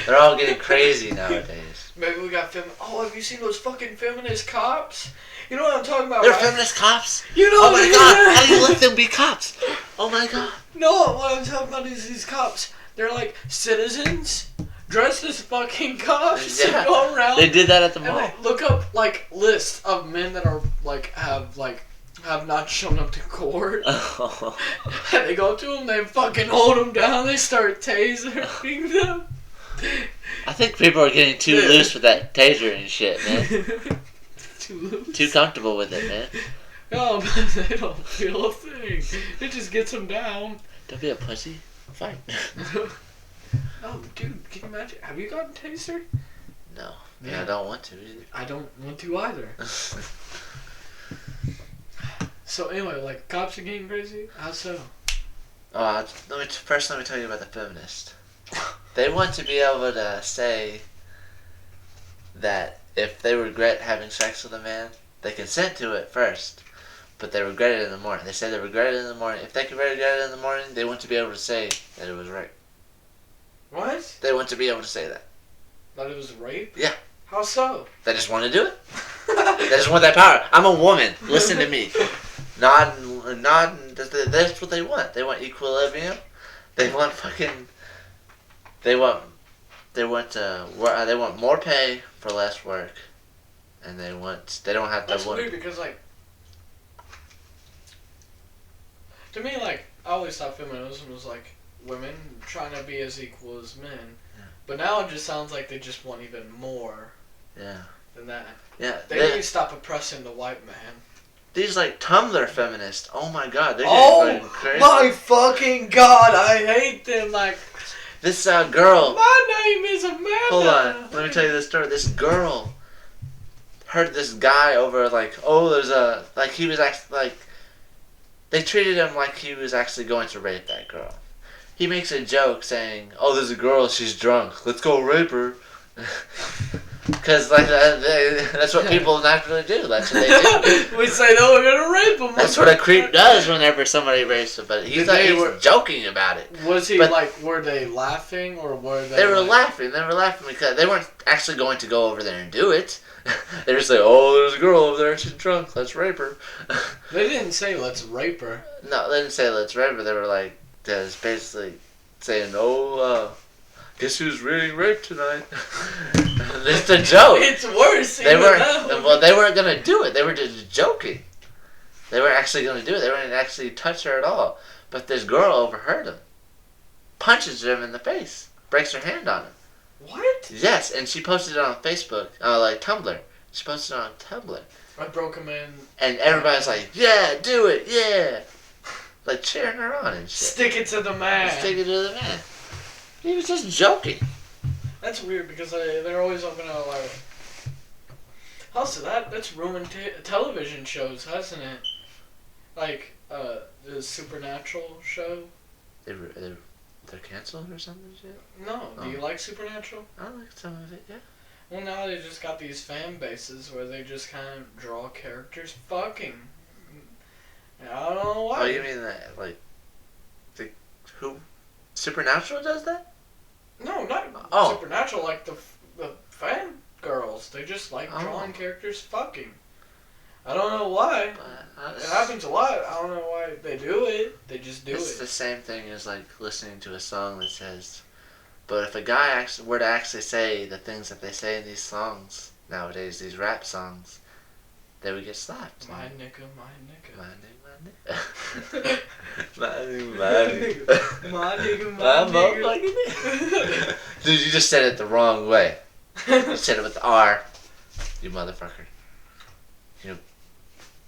They're all getting crazy nowadays. Maybe we got Oh, have you seen those fucking feminist cops? You know what I'm talking about, They're right? feminist cops? You know Oh my god, how do you let them be cops? Oh my god. No, what I'm talking about is these cops. They're like citizens dressed as fucking cops and go around. They did that at the and mall. like, look up like lists of men that are have not shown up to court. Oh. And they go to them, they fucking hold them down, they start tasering them. I think people are getting too loose with that taser and shit, man. Too loose. Too comfortable with it, man. No, but they don't feel a thing. It just gets them down. Don't be a pussy. Fight. Oh, dude, can you imagine? Have you gotten tasered? No. Yeah, I don't want to either. I don't want to either. So anyway, like, cops are getting crazy? How so? Let me tell you about the feminist. They want to be able to say that if they regret having sex with a man, they consent to it first, but they regret it in the morning. They say they regret it in the morning. If they can regret it in the morning, they want to be able to say that it was rape. What? They want to be able to say that. That it was rape? Yeah. How so? They just want to do it. They just want that power. I'm a woman. Listen to me. That's what they want. They want equilibrium. They want fucking. They want more pay for less work, and they don't have to. That's weird because like, to me, like, I always thought feminism was like women trying to be as equal as men, but now it just sounds like they just want even more. Yeah. Than that. Yeah. They need to stop oppressing the white man. These like Tumblr feminists. Oh my god, they're getting crazy. My fucking god, I hate them. Like this girl. My name is Amanda. Hold on, let me tell you this story. This girl heard this guy over like, he was actually like, they treated him like he was actually going to rape that girl. He makes a joke saying, "Oh, there's a girl. She's drunk. Let's go rape her." Because like that's what people naturally do. That's what they do. We say, "No, we're gonna rape them." That's what a creep does whenever somebody rapes him. But he's joking about it. Was he were they laughing or were they? They were laughing. They were laughing because they weren't actually going to go over there and do it. They were just like, "Oh, there's a girl over there. She's drunk. Let's rape her." They didn't say, "Let's rape her." No, they didn't say let's rape her. They were like, just basically saying, "Oh, guess who's reading rape tonight?" It's a joke. It's worse. They weren't gonna do it. They were just joking. They weren't actually gonna do it. They weren't actually touch her at all. But this girl overheard him, punches him in the face, breaks her hand on him. What? Yes, and she posted it on Facebook, like Tumblr. She posted it on Tumblr. I broke him in. And everybody's like, "Yeah, do it, yeah," like cheering her on and shit. Stick it to the man. Stick it to the man. He was just joking. That's weird because they're always gonna like. Also, that's ruined television shows, hasn't it? Like the Supernatural show. They're canceled or something shit? No, do you like Supernatural? I like some of it, yeah. Well, now they just got these fan bases where they just kind of draw characters fucking. And I don't know why. Oh, you mean that who? Supernatural does that? No, not Supernatural. Like the fan girls, they just like drawing characters fucking. I don't know why. It happens a lot. I don't know why they do it. They just do it. It's the same thing as like listening to a song that says, but if a guy were to actually say the things that they say in these songs nowadays, these rap songs, they would get slapped. My nigga, my nigga. My nigga, my nigga. My nigga, my nigga. Dude, you just said it the wrong way. You said it with the R. You motherfucker.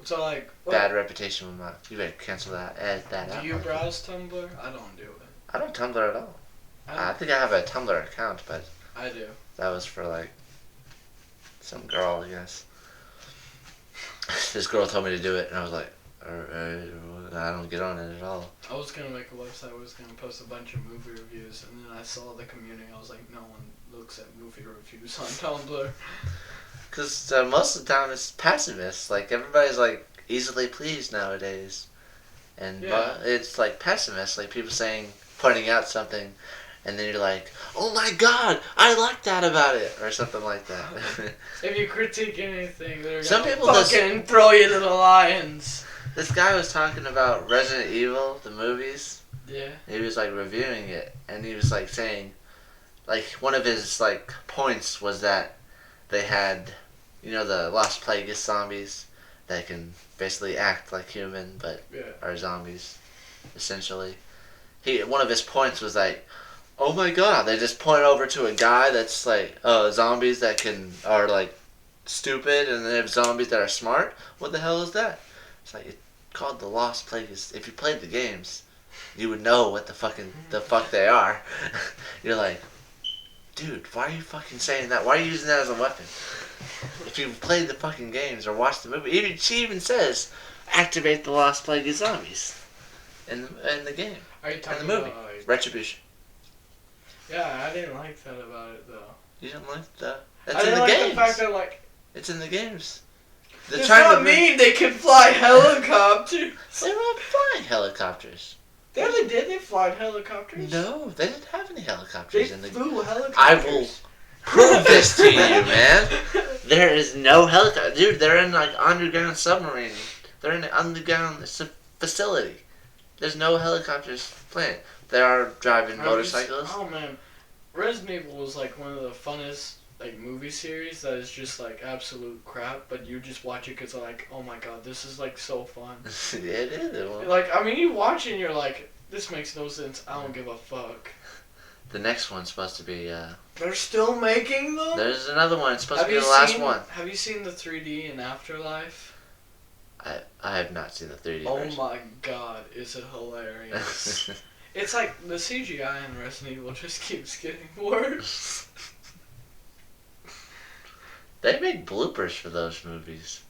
So like bad reputation with my. You better cancel that. Add that out. Do you browse Tumblr? I don't do it. I don't Tumblr at all. I think I have a Tumblr account, but I do. That was for like some girl, I guess. This girl told me to do it, and I was like, alright. I don't get on it at all. I was gonna make a website. I was gonna post a bunch of movie reviews, and then I saw the community. I was like, no one looks at movie reviews on Tumblr. Because most of the time it's pessimist. Like, everybody's, like, easily pleased nowadays. And Yeah. it's, like, pessimist. Like, people saying, pointing out something, and then you're like, oh my god, I like that about it, or something like that. If you critique anything, they're Some gonna people just- fucking throw you to the lions. This guy was talking about Resident Evil, the movies. Yeah. He was, like, reviewing it, and he was, like, saying, like, one of his, like, points was that they had, you know, the Las Plagas zombies that can basically act like human, but Yeah. are zombies, essentially. One of his points was like, oh my god, they just point over to a guy that's like, zombies that are like stupid, and they have zombies that are smart. What the hell is that? It's like, it's called the Lost Plagueis. If you played the games, you would know what the fuck they are. You're like, dude, why are you fucking saying that? Why are you using that as a weapon? If you've played the fucking games or watched the movie, she even says, activate the Lost Plagueis zombies in the game. Are you talking In the movie. about like, Retribution. Yeah, I didn't like that about it though. You don't like that? I That's in didn't the like games. the fact that like It's in the games. They're it's trying not to mean they can fly helicopters. They're not flying helicopters. Yeah, they did. They fly helicopters. No, they didn't have any They helicopters in the game. flew helicopters. I will prove this to you, man. There is no helicopter. Dude, they're in like underground submarine. They're in an underground facility. There's no helicopters flying. They are driving motorcycles. Oh man, Resident Evil was like one of the funnest like movie series that is just like absolute crap, but you just watch it because like, oh my god, this is like so fun. Yeah, it is. Like, I mean, you watch it and you're like, this makes no sense. I don't give a fuck. The next one's supposed to be. They're still making them. There's another one. It's supposed to be the last one. Have you seen the 3D in Afterlife? I have not seen the 3D Oh version. my god, is it hilarious? It's like the CGI in Resident Evil just keeps getting worse. They make bloopers for those movies.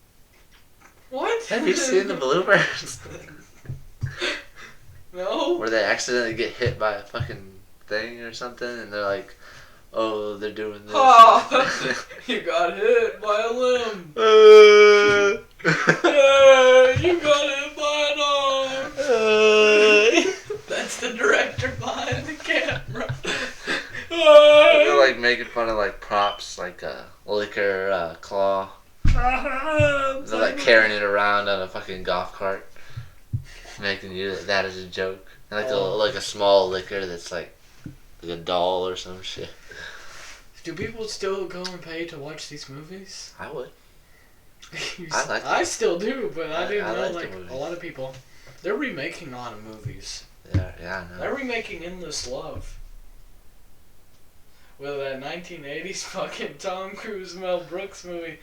What? Have you seen the bloopers? No. Where they accidentally get hit by a fucking thing or something, and they're like, oh, they're doing this. Oh, you got hit by a limb. You got hit by an arm. That's the director behind the camera. They're like making fun of like props, like a liquor claw. They're like carrying it around on a fucking golf cart, making that as a joke. And like a small liquor that's like a doll or some shit. Do people still go and pay to watch these movies? I would. I still do, but I didn't know like the like movies. a lot of people. They're remaking a lot of movies. Yeah, I know. They're remaking Endless Love. With that 1980s fucking Tom Cruise Mel Brooks movie.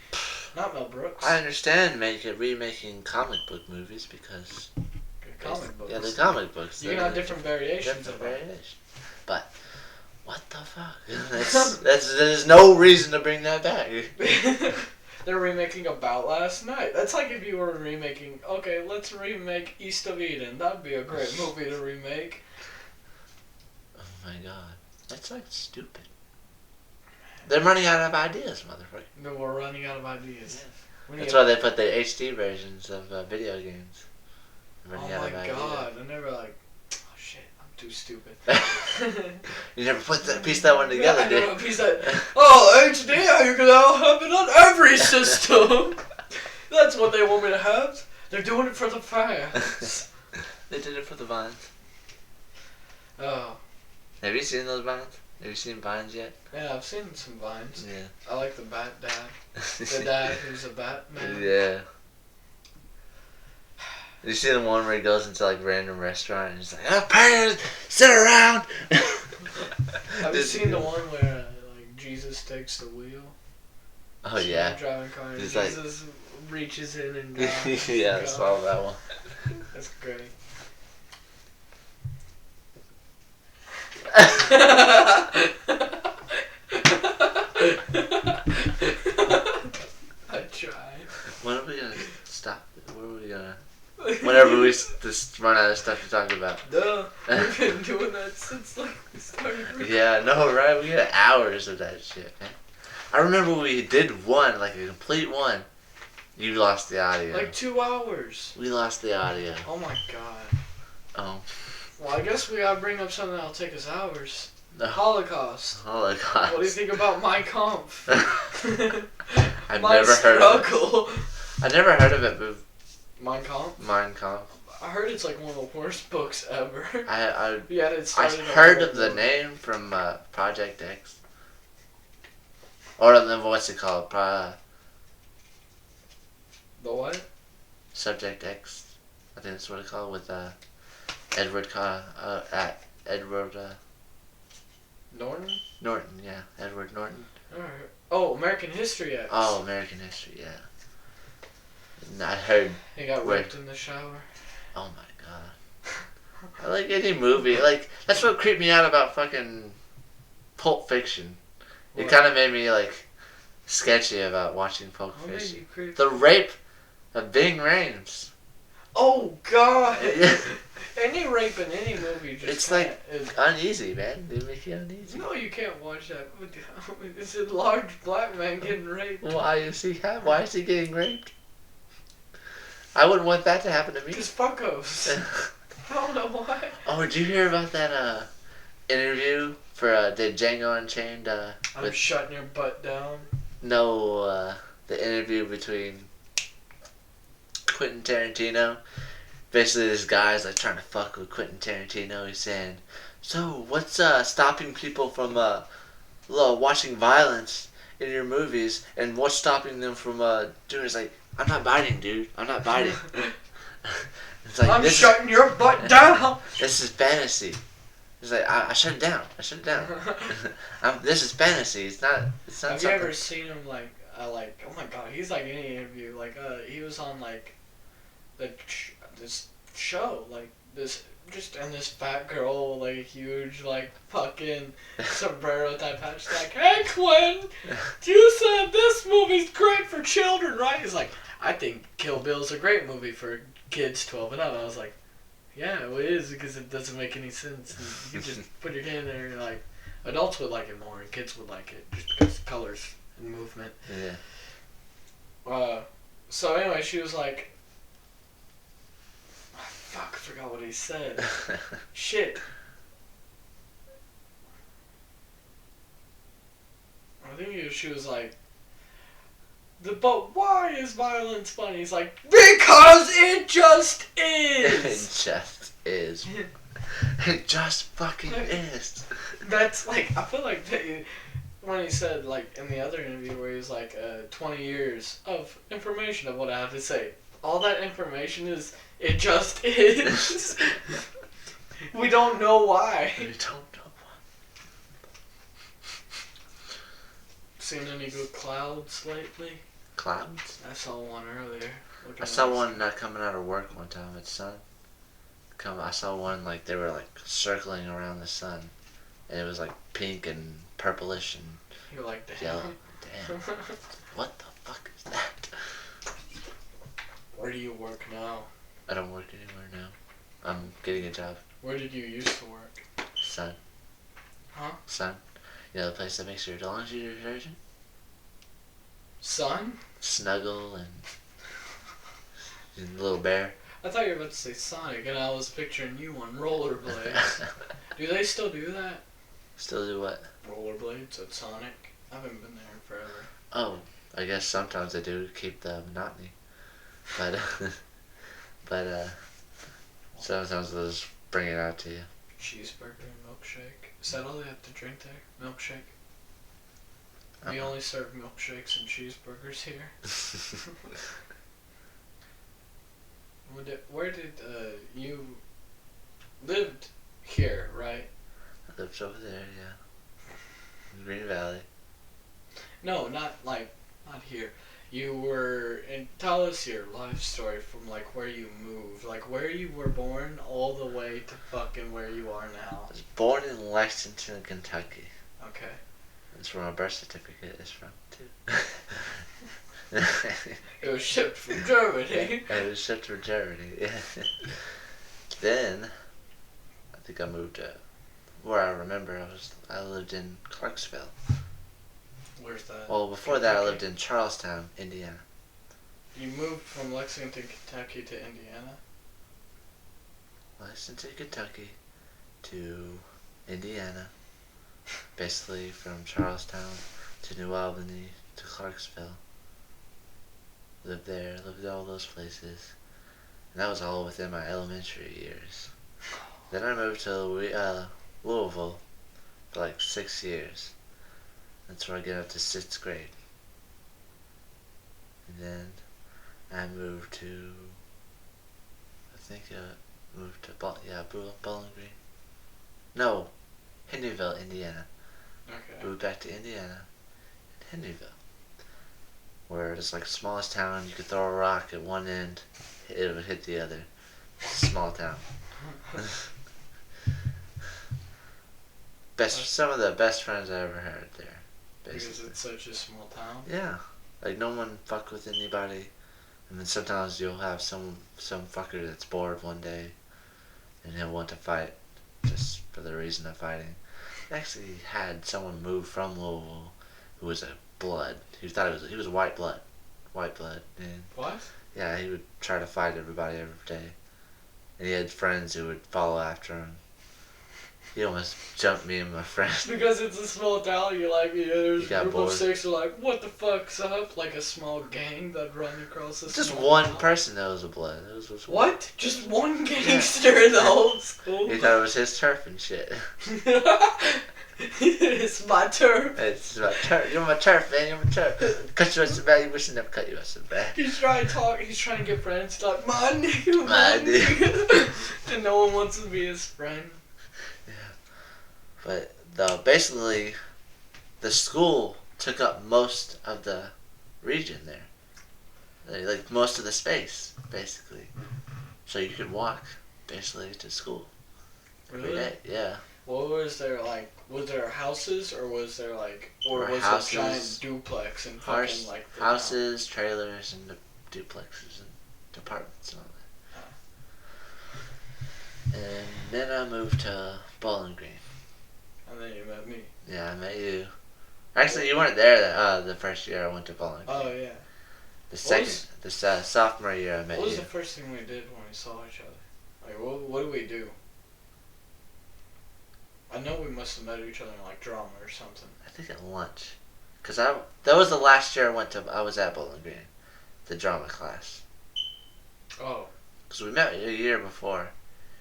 Not Mel Brooks. I understand remaking comic book movies because comic books. yeah, the comic books. You can have different variations Different of them. variations. But what the fuck? There's no reason to bring that back. They're remaking About Last Night. That's like if you were remaking, okay, let's remake East of Eden. That'd be a great movie to remake. Oh my god. That's like stupid. They're running out of ideas, motherfucker. No, we're running out of ideas. Yeah. That's why they put the HD versions of video games. Oh my god, I never like, oh shit, I'm too stupid. You never put piece that one together, I did never piece that. Oh, HD, you can now have it on every system. That's what they want me to have. They're doing it for the fans. They did it for the Vines. Oh. Have you seen those Vines? Have you seen Vines yet? Yeah, I've seen some Vines. Yeah. I like the Bat Dad. The dad who's a Batman. Yeah. You see the one where he goes into like random restaurant and he's like, "Oh, parents, sit around." Have you seen the one where like Jesus takes the wheel? Oh yeah. Driving car and He's Jesus reaches in and drives. Yeah, I saw that one. That's great. I tried. When are we gonna stop? Where are we gonna? Whenever we Just run out of stuff to talk about. Duh. We've been doing that since like we started. Yeah, I know, right? We had hours of that shit, man. I remember we did one, like a complete one. You lost the audio. Like 2 hours. We lost the audio. Oh my god. Oh. Well, I guess we gotta bring up something that'll take us hours. No. Holocaust. Holocaust. What do you think about Mein Kampf? I've My never heard of it. struggle. I never heard of it, but Mein Kampf? Mein Kampf. I heard it's like one of the worst books ever. I I heard of the name from Project X. Or then what's it called? The what? Subject X. I think that's what it's called with Edward Norton? Norton, yeah. Edward Norton. Alright. Oh, American History X. Oh, American History, yeah. And I heard. He got raped in the shower. Oh my god. I like any movie. Like, that's what creeped me out about fucking Pulp Fiction. It kind of made me, like, sketchy about watching Pulp Fiction. The rape of Bing Rames. Oh god! Any rape in any movie just it's like uneasy, man. They make you uneasy. No, you can't watch that. It's a large black man getting raped. Why is he getting raped? I wouldn't want that to happen to me. Just fuckos. I don't know why. Oh, did you hear about that interview for the Django Unchained? I'm shutting your butt down. No, the interview between Quentin Tarantino. Basically, this guy's like trying to fuck with Quentin Tarantino. He's saying, "So, what's stopping people from watching violence in your movies, and what's stopping them from doing?" It's like, "I'm not biting, dude. I'm not biting." It's like, I'm shutting your butt down. This is fantasy. It's like I shut it down. I shut it down. This is fantasy. It's not. It's not. Have something. you ever seen him like oh my god, he's like in any interview like he was on like this show like this just and this fat girl like huge like fucking sombrero type hat. She's like, "Hey Quinn, you said this movie's great for children, right?" He's like, "I think Kill Bill's a great movie for kids 12 and up." I was like, yeah, it is because it doesn't make any sense. You can just put your hand there and like adults would like it more and kids would like it just because of colors and movement. Yeah. So anyway, she was like, fuck, I forgot what he said. Shit. I think she was like, but why is violence funny? He's like, because it just is. It just is. It just fucking is. That's like, I feel like when he said like in the other interview where he was like 20 years of information of what I have to say. All that information is, it just is. We don't know why. We don't know why. Seen any good clouds lately? Clouds? I saw one earlier. I saw one coming out of work one time at sun. I saw one like they were like circling around the sun, and it was like pink and purplish and You're like, damn. yellow. Damn. What the fuck is that? Where do you work now? I don't work anywhere now. I'm getting a job. Where did you used to work? Sun. Huh? Sun. You know the place that makes your laundry detergent? Sun? Snuggle and Little Bear. I thought you were about to say Sonic, and I was picturing you on rollerblades. Do they still do that? Still do what? Rollerblades at Sonic? I haven't been there in forever. Oh, I guess sometimes they do keep the monotony. But, sometimes they'll just bring it out to you. Cheeseburger and milkshake. Is that all they have to drink there? Milkshake? We Uh-huh. only serve milkshakes and cheeseburgers here. Where did you lived here, right? I lived over there, yeah. In Green Valley. No, not here. You were, and tell us your life story from like where you moved, like where you were born all the way to fucking where you are now. I was born in Lexington, Kentucky. Okay. That's where my birth certificate is from, too. It was shipped from Germany. It was shipped from Germany, yeah. Then, I think I moved to where I remember I lived in Clarksville. Where's that? Well, before that I lived in Charlestown, Indiana. You moved from Lexington, Kentucky to Indiana? Lexington, Kentucky to Indiana. Basically from Charlestown to New Albany to Clarksville. Lived there, lived all those places. And that was all within my elementary years. Then I moved to Louisville for like 6 years. That's where I get up to 6th grade. And then I moved to, moved to Bowling Green. No, Henryville, Indiana. Okay. Moved back to Indiana, in Henryville, where it's like the smallest town. You could throw a rock at one end, it would hit the other. Small town. Some of the best friends I ever had there. Basically. Because it's such a small town? Yeah. Like, no one fuck with anybody. And then sometimes you'll have some fucker that's bored one day, and he'll want to fight just for the reason of fighting. I actually had someone move from Louisville who was a blood. He was white blood. White blood. And what? yeah, he would try to fight everybody every day. And he had friends who would follow after him. He almost jumped me and my friend. Because it's a small town, there's a group bored. of 6 who are like, what the fuck's up? Like a small gang that run across the Just small one town. person that was a blood. It was What? Just one gangster in the whole school? He thought it was his turf and shit. It's my turf. It's my turf. You're my turf, man. You're my turf. Cut you so bad. You wish I never cut you so bad. He's trying to talk. He's trying to get friends. He's like, my nigga, My nigga. And no one wants to be his friend. But basically, the school took up most of the region there. Like most of the space, basically. So you could walk, basically, to school. Really? Every day. Yeah. What was there, like, was there houses, or was there, like, or was houses, it a giant duplex and fucking, like, the houses, trailers, and duplexes, and apartments and all that. And then I moved to Bowling Green. And then you met me. Yeah, I met you. Actually, you weren't there the first year I went to Bowling Green. Oh, yeah. The sophomore year I met you. What was the first thing we did when we saw each other? Like, what did we do? I know we must have met each other in, like, drama or something. I think at lunch. Because that was the last year I was at Bowling Green. The drama class. Oh. Because we met a year before.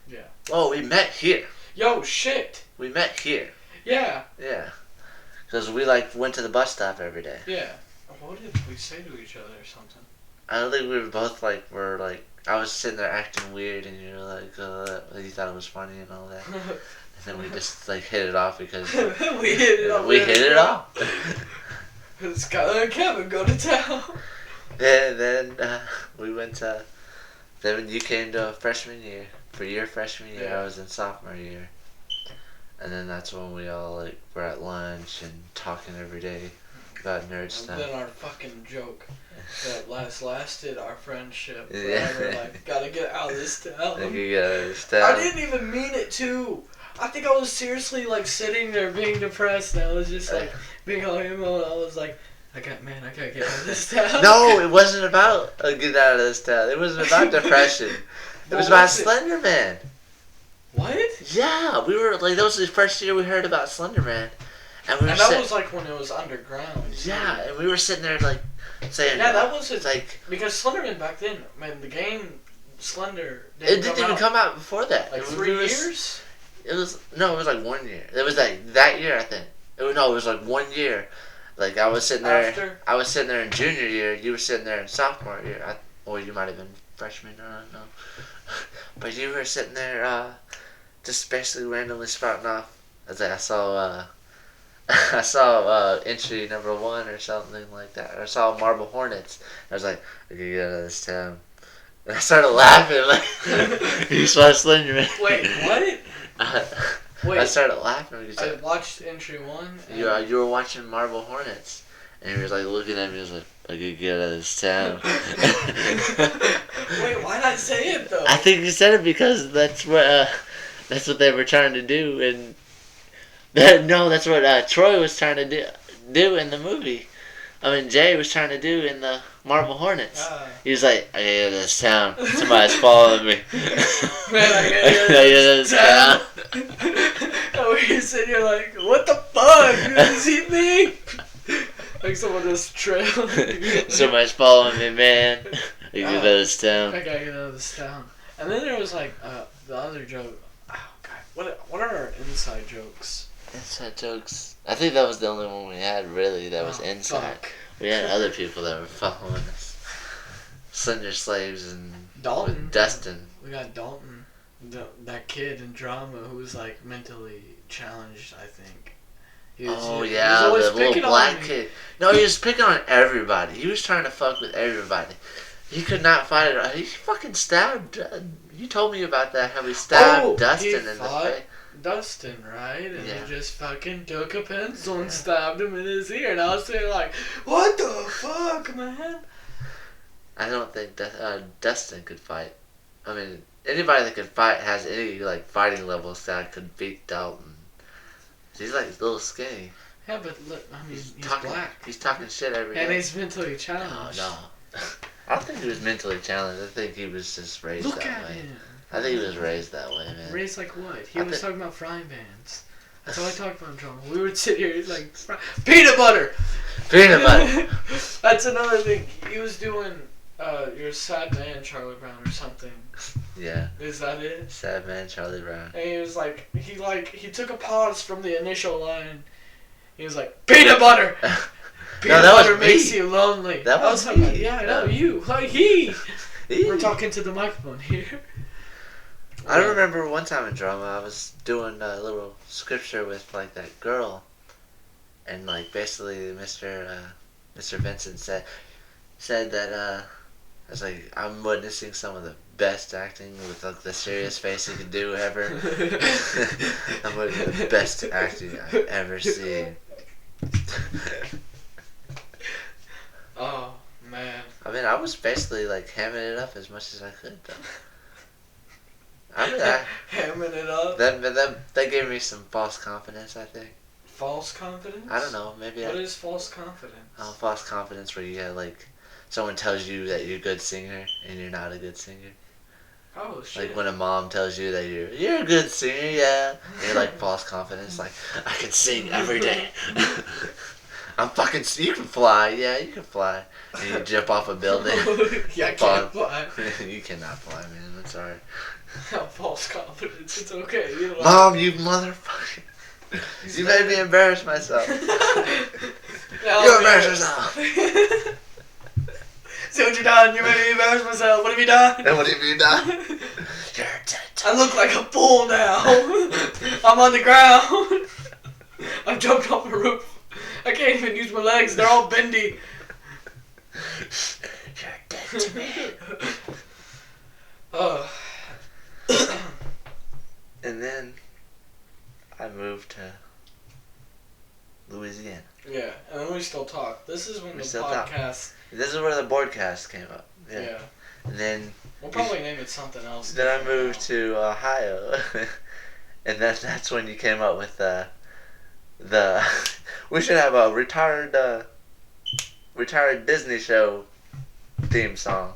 Yeah. Oh, we met here. Yo, shit! We met here. Yeah. Yeah. Because we, like, went to the bus stop every day. Yeah. What did we say to each other or something? I don't think we were both, like, I was sitting there acting weird and you were like, you thought it was funny and all that. And then we just, like, hit it off because... we hit it off. We hit it off. Skylar and Kevin go to town. Then we went to... Then when you came to freshman year, for your freshman year, Yeah. I was in sophomore year. And then that's when we all, like, were at lunch and talking every day about nerd And stuff. then our fucking joke that lasted our friendship Yeah. forever. Like, gotta get out of this town. Like, you gotta I stop. didn't even mean it too. I think I was seriously, like, sitting there being depressed, and I was just, like, being all emo, and I was like, I gotta get out of this town. No, it wasn't about get out of this town. It wasn't about depression. It was about Slender Man. What? Yeah, we were like, that was the first year we heard about Slender Man. And that was like when it was underground. Yeah, and we were sitting there like saying. Yeah, that was it. Like, because Slenderman back then, man, the game Slender. It didn't even come out before that. Like 3 years. It was like 1 year. It was like that year, I think. It was like 1 year. Like I was sitting there. After? I was sitting there in junior year. You were sitting there in sophomore year. Or you might have been freshman. I don't know. But you were sitting there, just basically randomly spouting off. I was like, I saw entry number 1 or something like that. Or I saw Marble Hornets. I was like, I can get out of this town. And I started laughing like, you saw Slenderman. Wait, what? I started laughing because I watched entry 1. you were watching Marble Hornets, And he was like looking at me, he was like, I could get out of this town. Wait, why not say it though? I think he said it because that's what they were trying to do, and that's what Troy was trying to do in the movie. I mean, Jay was trying to do in the Marble Hornets. He was like, I gotta get out of this town. Somebody's following me. Man, I gotta get out of this town. Oh, you said you're like, what the fuck? Is he me? Like someone just trailed. Somebody's following me, man. I gotta get out of this town. I gotta get out of this town. And then there was like the other joke. Oh god, what are our inside jokes? Inside jokes. I think that was the only one we had really that was inside. Fuck. We had other people that were following us. Slender Slaves and Dalton. Dustin. We got Dalton, that kid in drama who was like mentally challenged. I think. He was the always little black kid. No, he was picking on everybody. He was trying to fuck with everybody. He could not fight it. He fucking stabbed. You told me about that. How he stabbed Dustin in the face. Dustin, right? And Yeah. he just fucking took a pencil and stabbed him in his ear. And I was saying like, what the fuck, man? I don't think Dustin could fight. I mean, anybody that could fight has any like fighting levels that could beat Dalton. He's like a little skinny. Yeah, but look, I mean, he's talking, black. He's talking shit every day. And he's mentally challenged. No. I don't think he was mentally challenged. I think he was just raised Look that at way. him. I think he was raised that way, man. Raised like what? He was talking about frying pans. That's all I talked about in drama. We would sit here, he's like, peanut butter! Peanut butter! That's another thing. He was doing, You're a Sad Man, Charlie Brown, or something. Yeah. Is that it? Sad Man, Charlie Brown. And he was like, he took a pause from the initial line. He was like, peanut butter! Peanut butter makes you lonely. That was me. Yeah, I know, you. Like, We're talking to the microphone here. I remember one time in drama, I was doing a little scripture with like that girl, and like basically Mr. Vincent said that I was like, I'm witnessing some of the best acting with like the serious face he could do ever. I'm witnessing the best acting I've ever seen. Oh man. I mean, I was basically like hamming it up as much as I could though. Hamming it up. That gave me some false confidence, I think. False confidence? I don't know. Maybe. What is false confidence? False confidence, where you get like someone tells you that you're a good singer and you're not a good singer. Oh shit. Like when a mom tells you that you're a good singer, yeah. And you're like false confidence, like I can sing every day. You can fly, yeah, you can fly. And you jump off a building. Yeah, I can't fly. You cannot fly, man. I'm sorry. False confidence. It's okay. You know, Mom, you motherfucker. You made me embarrass myself. You embarrassed yourself. See what you done? You made me embarrass myself. What have you done? And what have you done? You're dead. I look like a fool now. I'm on the ground. I've jumped off a roof. I can't even use my legs. They're all bendy. You're dead to me. And then I moved to Louisiana. Yeah, and then we still talk. This is when We the still podcast. This is where the BoardCaSt came up. Yeah. And then We'll probably name it something else. Then I moved to Ohio, and that's when you came up with the we should have a retired Disney show theme song.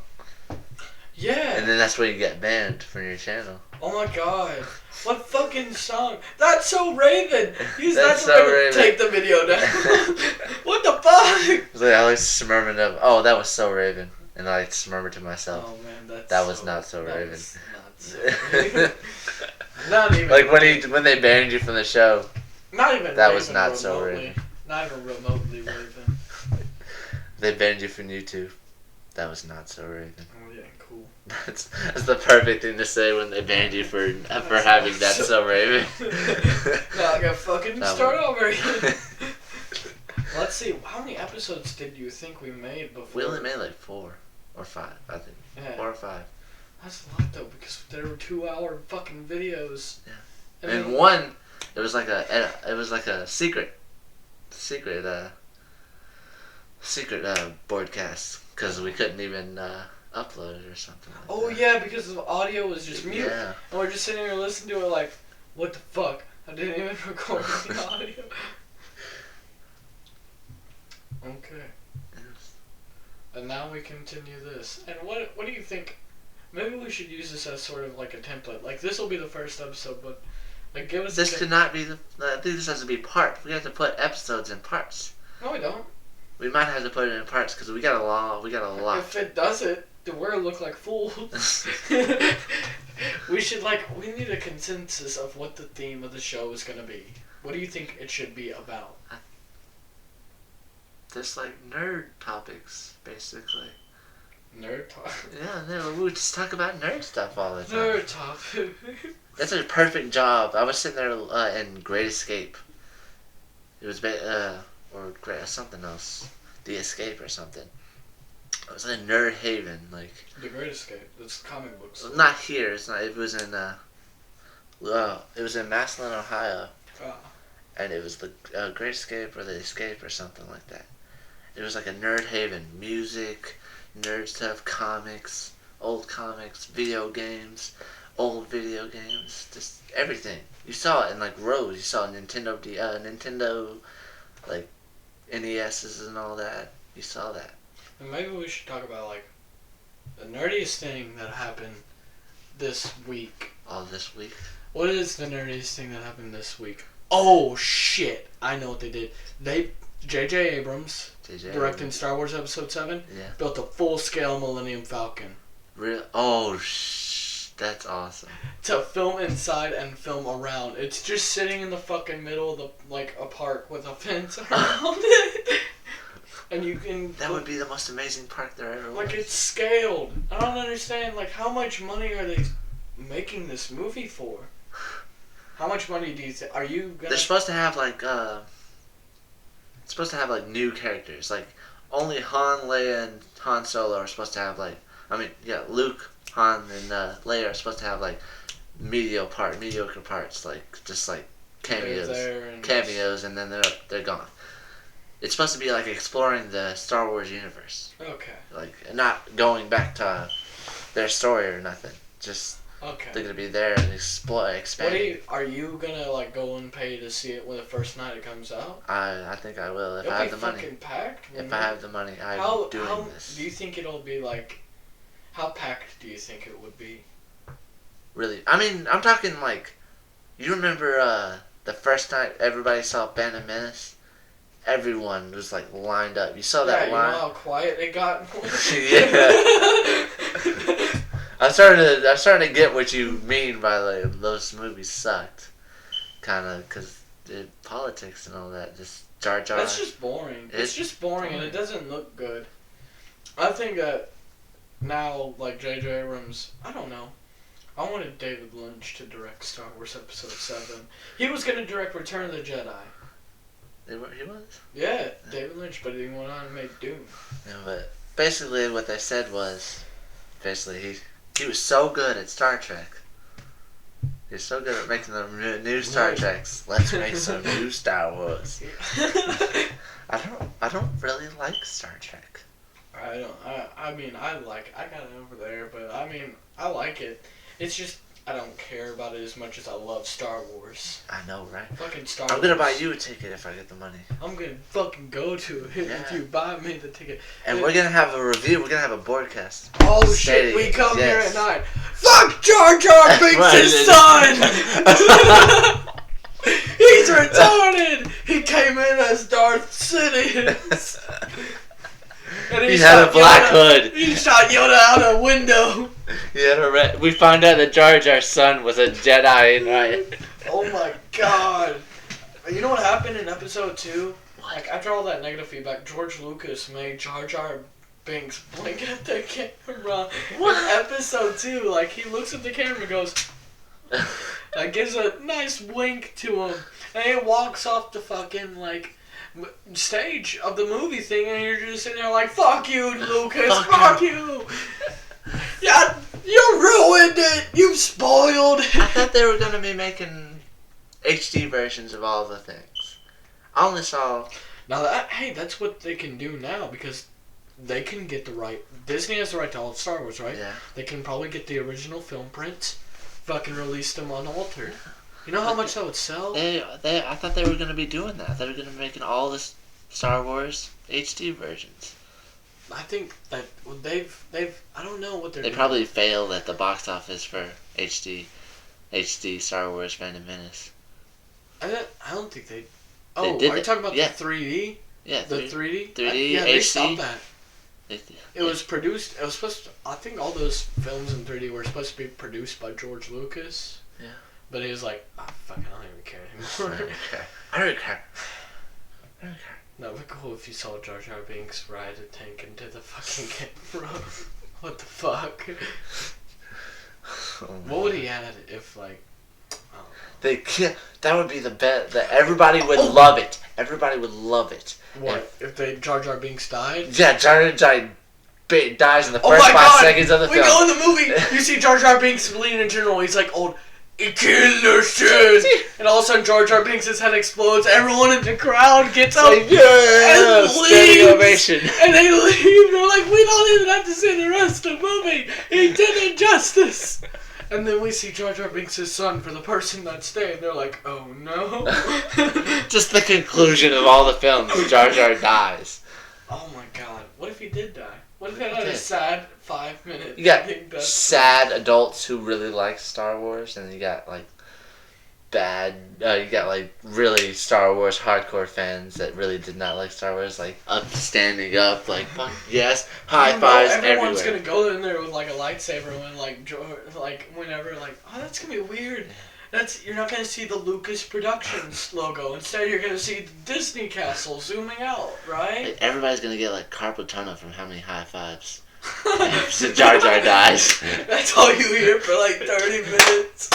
Yeah. And then that's where you get banned from your channel. Oh my god. What fucking song? That's So Raven. Use That's So So Raven. Raven. Take the video down. What the fuck? It's like I always murmured of, oh, that was So Raven, and I just murmured to myself, Oh man, that was not So Raven. Was not So Raven. Not even. Like when they banned you from the show. Not even. That Raven was not remotely. So Raven. Not even remotely Raven. They banned you from YouTube. That was not So Raven. Oh yeah, cool. That's the perfect thing to say when they banned you for having that So Raven. Now I gotta fucking That start one. over again. Let's see, how many episodes did you think we made before? We only made like 4 or 5, I think. Yeah. 4 or 5. That's a lot though, because there were 2-hour fucking videos. Yeah. And one, it was like a secret. secret BoardCaSt because we couldn't even upload it or something like Oh that. yeah, because the audio was just mute. Yeah. And we're just sitting here listening to it like, what the fuck? I didn't even record the audio. Okay. And now we continue this. And what do you think? Maybe we should use this as sort of like a template. Like this will be the first episode, but like give us. This could not be the. I think this has to be parts. We have to put episodes in parts. No, we don't. We might have to put it in parts because we got a lot. We got a lot. If it does it, then we're look like fools. We should we need a consensus of what the theme of the show is gonna be. What do you think it should be about? Just like nerd topics, basically. Nerd talk. Yeah, no, we would just talk about nerd stuff all the time. Nerd topic. That's a perfect job. I was sitting there in Great Escape. It was something else, The Escape or something. It was in Nerd Haven, like. The Great Escape. That's comic books. Not here. It's not. It was in. It was in Massillon, Ohio, and it was the Great Escape or the Escape or something like that. It was like a nerd haven. Music, nerd stuff, comics, old comics, video games, old video games, just everything. You saw it in like rows. You saw Nintendo, like NESs and all that. You saw that. And maybe we should talk about like the nerdiest thing that happened this week. All this week. What is the nerdiest thing that happened this week? Oh shit! I know what they did. J.J. Abrams, directing Star Wars Episode 7, built a full-scale Millennium Falcon. Really? Oh, that's awesome. To film inside and film around. It's just sitting in the fucking middle of a park with a fence around it. And you can... That would be the most amazing park there ever was. Like, it's scaled. I don't understand, how much money are they making this movie for? How much money do you think? Are you gonna... They're supposed to have, it's supposed to have new characters. Only Han, Leia, and Han Solo are supposed to have Luke, Han, and Leia are supposed to have mediocre parts, just cameos, and then they're gone. It's supposed to be exploring the Star Wars universe. Okay. Not going back to their story or nothing. Just okay. They're gonna be there and expand. Are you gonna go and pay to see it when the first night it comes out? I think I will if I have the money. It'll be fucking packed. If I have the money, I'm doing this. Do you think it'll be how packed do you think it would be? Really? I mean, I'm talking you remember the first night everybody saw Phantom Menace? Everyone was lined up. You saw that line? You know how quiet it got? Yeah. I'm starting to get what you mean by those movies sucked, kind of, because politics and all that, just Jar Jar. That's just boring. It's just boring and it doesn't look good. I think that now, J.J. Abrams, I don't know. I wanted David Lynch to direct Star Wars Episode 7. He was going to direct Return of the Jedi. He was? Yeah, David Lynch, but he went on and made Doom. Yeah, but basically what they said was, he was so good at Star Trek. He was so good at making the new Star Treks. Let's make some new Star Wars. I don't really like Star Trek. I got it over there, but I like it. It's just I don't care about it as much as I love Star Wars. I know, right? Fucking Star Wars. I'm gonna buy you a ticket if I get the money. I'm gonna fucking go to it if you buy me the ticket. And we're gonna have a review. We're gonna have a BoardCaSt. Oh shit! We come here at night. Fuck Jar Jar Binks' his son. He's retarded. He came in as Darth Sidious. And he had a black hood. He shot Yoda out a window. We found out that Jar Jar's son was a Jedi, right? Oh my god. You know what happened in episode 2? What? After all that negative feedback, George Lucas made Jar Jar Binks blink at the camera. What? In episode 2, he looks at the camera and goes, gives a nice wink to him. And he walks off the fucking, stage of the movie thing, and you're just sitting there fuck you, Lucas, fuck you. Yeah, you ruined it. You spoiled it. I thought they were gonna be making HD versions of all the things. I only saw Now that's what they can do now because they can get the right. Disney has the right to all of Star Wars, right? Yeah. They can probably get the original film prints, fucking release them unaltered. You know how much that would sell? I thought they were gonna be doing that. They were gonna be making all this Star Wars HD versions. I think that they've I don't know what they're. They doing. probably failed at the box office for HD Star Wars Phantom Menace. I don't think they. They Oh, did are you it. talking about Yeah. the 3D? Yeah, The 3D? 3D Yeah, they HD. stopped that. It It was produced. It was supposed to. I think all those films in 3D were supposed to be produced by George Lucas. Yeah. But he was like, fuck, I don't even care I anymore. don't care. No, it'd be cool if you saw Jar Jar Binks ride a tank into the fucking camera. What the fuck? Oh, What would he add if, like... I They can't. That would be the best. That everybody would love it. Everybody would love it. don't know. What? If they Jar Jar Binks died? Yeah, Jar Jar dies in the Oh first my 5 god! seconds of the We film. go in the movie, you see Jar Jar Binks bleeding in general, he's like, old... It killed the shit! And all of a sudden Jar Jar Binks' head explodes, everyone in the crowd gets up Like, yeah, and standing leaves! ovation. And they leave, they're like, we don't even have to see the rest of the movie! He did it justice! And then we see Jar Jar Binks' son for the person that stayed, they're like, oh no. Just the conclusion of all the films. Jar Jar dies. Oh my god, what if he did die? What if he What had a if? sad 5 minutes? You got sad adults who really like Star Wars, and you got like bad. You got like really Star Wars hardcore fans that really did not like Star Wars, like standing up, like fuck yes, high fives Everyone's everywhere. gonna go in there with like a lightsaber when like whenever like oh that's gonna be weird. You're not gonna see the Lucas Productions logo. Instead, you're gonna see the Disney castle zooming out, right? Like, everybody's gonna get like carpal tunnel from how many high fives. So Jar Jar dies. That's all you hear for like 30 minutes.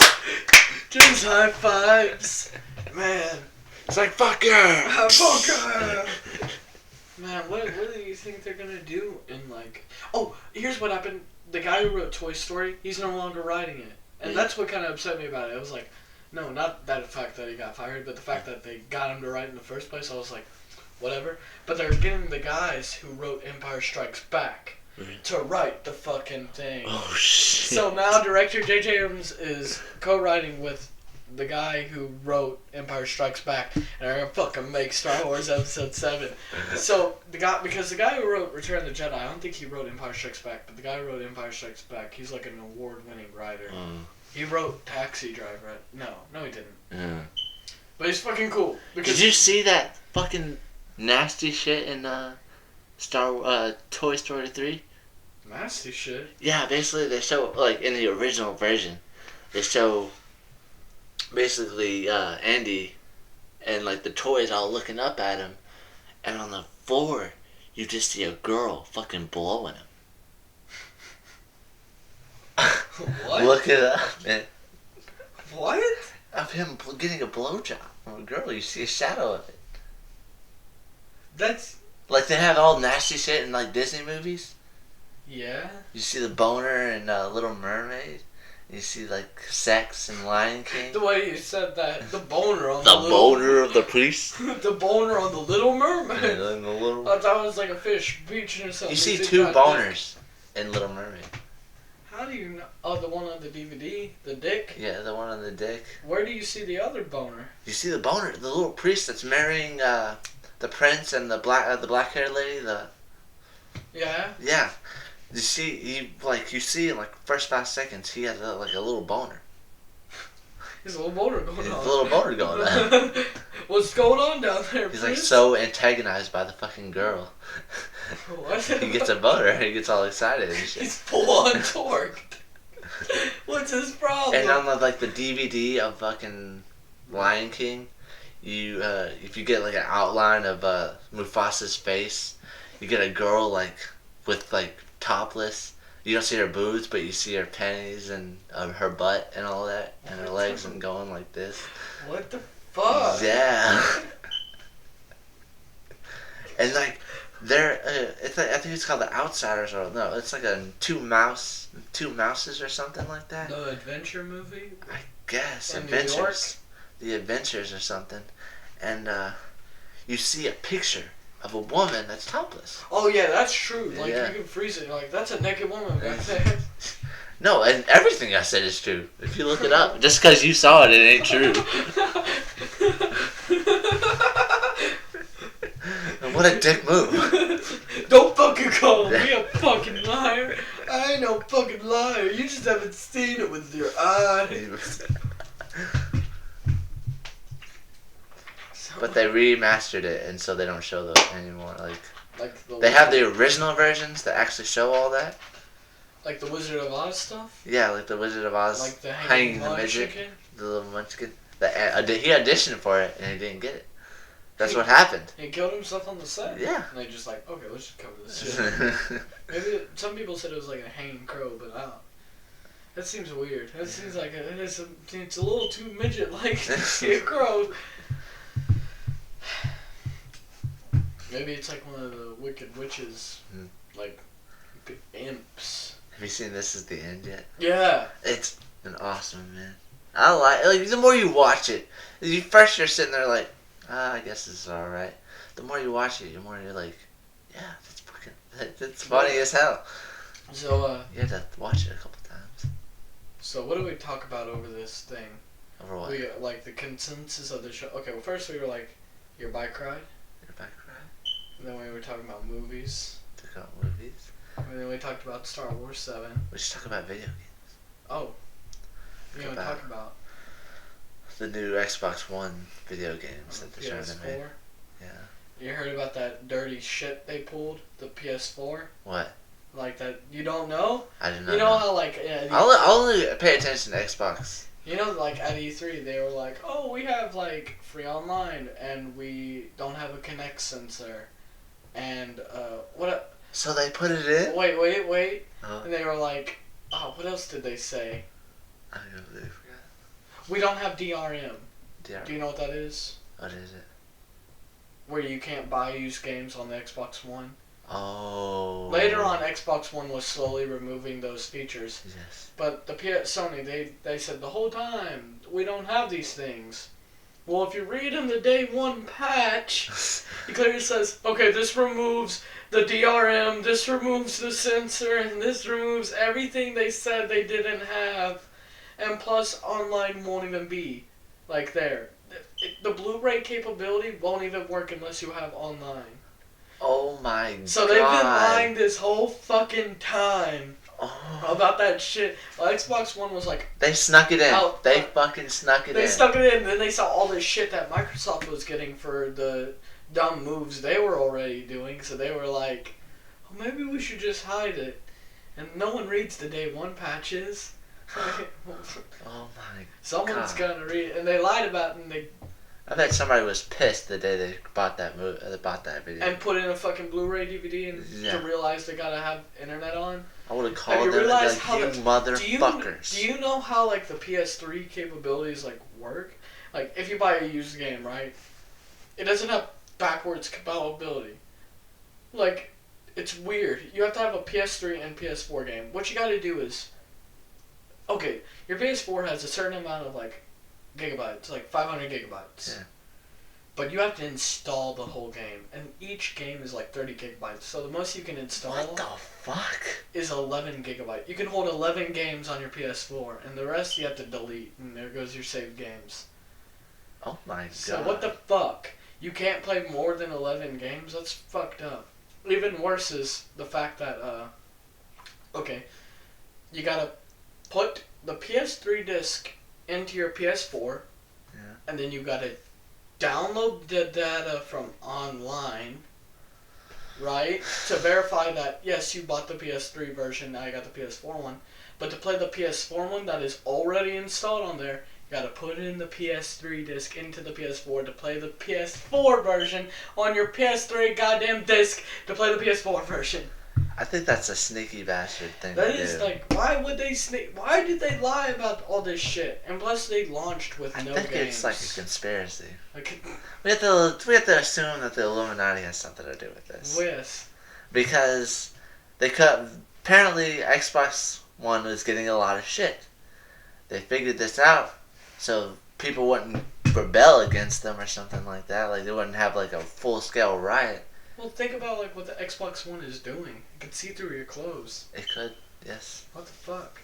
Just high fives, man. It's like fuck yeah, Fuck yeah. Man, what do you think they're gonna do in like? Oh, here's what happened. The guy who wrote Toy Story, he's no longer writing it, and that's what kind of upset me about it. It was like, no, not that fact that he got fired, but the fact that they got him to write in the first place. I was like, whatever. But they're getting the guys who wrote Empire Strikes Back to write the fucking thing. Oh shit. So now director J.J. Abrams is co-writing with the guy who wrote Empire Strikes Back, and they're gonna fucking make Star Wars Episode 7. So because the guy who wrote Return of the Jedi, I don't think he wrote Empire Strikes Back, but the guy who wrote Empire Strikes Back, he's like an award-winning writer. He wrote Taxi Driver. No, he didn't. Yeah. But he's fucking cool. Because Did you see that fucking nasty shit in Toy Story 3? Nasty shit. Yeah, basically they show, like, in the original version, they show basically Andy and like the toys all looking up at him, and on the floor you just see a girl fucking blowing him. What? Look it up, man. What? Of him getting a blowjob from a girl, you see a shadow of it. That's... Like they have all nasty shit in like Disney movies. Yeah? You see the boner in Little Mermaid. You see like sex in Lion King. The way you said that, the boner on The the boner of the priest. the boner on the Little Mermaid. And the little... I thought it was like a fish beaching or something. You see Is it two got boners in Little Mermaid. dick? How do you know? Oh, the one on the DVD? The dick? Yeah, the one on the dick. Where do you see the other boner? You see the boner, the little priest that's marrying the prince and the black-haired lady. Yeah? You see, you see in like first 5 seconds, he has like a little boner. There's a little boner going There's on. a little boner going on. What's going on down there, He's like Prince? so antagonized by the fucking girl. What? He gets a boner. He gets all excited and shit. He's full on torqued. What's his problem? And on the DVD of fucking Lion King, you if you get like an outline of Mufasa's face, you get a girl like with like topless. You don't see her boobs, but you see her panties and her butt and all that, and her legs and going like this. What the fuck? Yeah. And like there, it's like, I think it's called The Outsiders, or no, it's like two mouses or something like that. The adventure movie? I guess In New Adventures, The Adventures or something, and you see a picture of a woman that's topless. Oh yeah, that's true. Like Yeah. you can freeze it. You're like, that's a naked woman back there. No, and everything I said is true. If you look it up, just because you saw it, it ain't true. What a dick move. Don't fucking call me a fucking liar. I ain't no fucking liar. You just haven't seen it with your eyes. But they remastered it, and so they don't show those anymore. Like they have the original versions that actually show all that. Like the Wizard of Oz stuff? Yeah, like the Wizard of Oz. Like the hanging the midget. The little munchkin. He auditioned for it, and he didn't get it. That's what happened. He killed himself on the set. Yeah. And they just like, okay, let's just cover this shit. Maybe some people said it was like a hanging crow, but I don't. That seems weird. That seems like it's a little too midget-like to see a crow. Maybe it's like one of the Wicked Witches, like imps. Have you seen This Is the End yet? Yeah. It's an awesome, man. I like the more you watch it, you're sitting there like, I guess this is alright. The more you watch it, the more you're like, yeah, that's funny as hell. So, you have to watch it a couple times. So what do we talk about over this thing? Over what? We like the consensus of the show. Okay, well first we were like, your bike ride. Your bike ride. And then we were talking about movies. Talk about movies. And then we talked about Star Wars 7. We should talk about video games. Oh. You want to talk about the new Xbox One video games that they're trying to make. Yeah. You heard about that dirty shit they pulled? The PS4? What? Like that, you don't know? I did not You know how like... I'll only pay attention to Xbox. You know, like at E3, they were like, oh, we have like free online and we don't have a Kinect sensor. And, what... So they put it in? Wait. Huh? And they were like, oh, what else did they say? I completely forgot. We don't have DRM. DRM. Do you know what that is? What is it? Where you can't buy used games on the Xbox One. Oh. Later on, Xbox One was slowly removing those features. Yes. But the Sony, they said the whole time, we don't have these things. Well, if you read in the day one patch, it clearly says, okay, this removes the DRM, this removes the sensor, and this removes everything they said they didn't have. And plus, online won't even be like there. The Blu-ray capability won't even work unless you have online. Oh my god. So they've been lying this whole fucking time about that shit. Well, Xbox One was like... They snuck it in. They fucking snuck it in. They snuck it in, and then they saw all this shit that Microsoft was getting for the dumb moves they were already doing, so they were like, oh, maybe we should just hide it. And no one reads the day one patches. Oh my Someone's gonna read it, and they lied about it, and they... I bet somebody was pissed the day they bought that video. And put in a fucking Blu-ray DVD and to realize they gotta have internet on. I would have called them like, you motherfuckers. Do you know how like the PS3 capabilities like work? Like if you buy a used game, right? It doesn't have backwards compatibility. Like it's weird. You have to have a PS3 and PS4 game. What you gotta do is, okay, your PS4 has a certain amount of like gigabytes, like 500 gigabytes. Yeah. But you have to install the whole game, and each game is like 30 gigabytes. So the most you can install what the fuck? is 11 gigabytes. You can hold 11 games on your PS4, and the rest you have to delete, and there goes your saved games. Oh my god. So what the fuck? You can't play more than 11 games? That's fucked up. Even worse is the fact that, okay, you gotta put the PS3 disc into your PS4, and then you gotta download the data from online, right? To verify that, yes, you bought the PS3 version, now you got the PS4 one. But to play the PS4 one that is already installed on there, you gotta put in the PS3 disc into the PS4 to play the PS4 version on your PS3 goddamn disc to play the PS4 version. I think that's a sneaky bastard thing That to do. is like, why would they why did they lie about all this shit? And plus they launched with no games. I think it's like a conspiracy. Like, we have to assume that the Illuminati has something to do with this. yes. Because apparently Xbox One was getting a lot of shit. They figured this out so people wouldn't rebel against them or something like that. Like they wouldn't have like a full scale riot. Well, think about like what the Xbox One is doing. It can see through your clothes. It could, yes. What the fuck?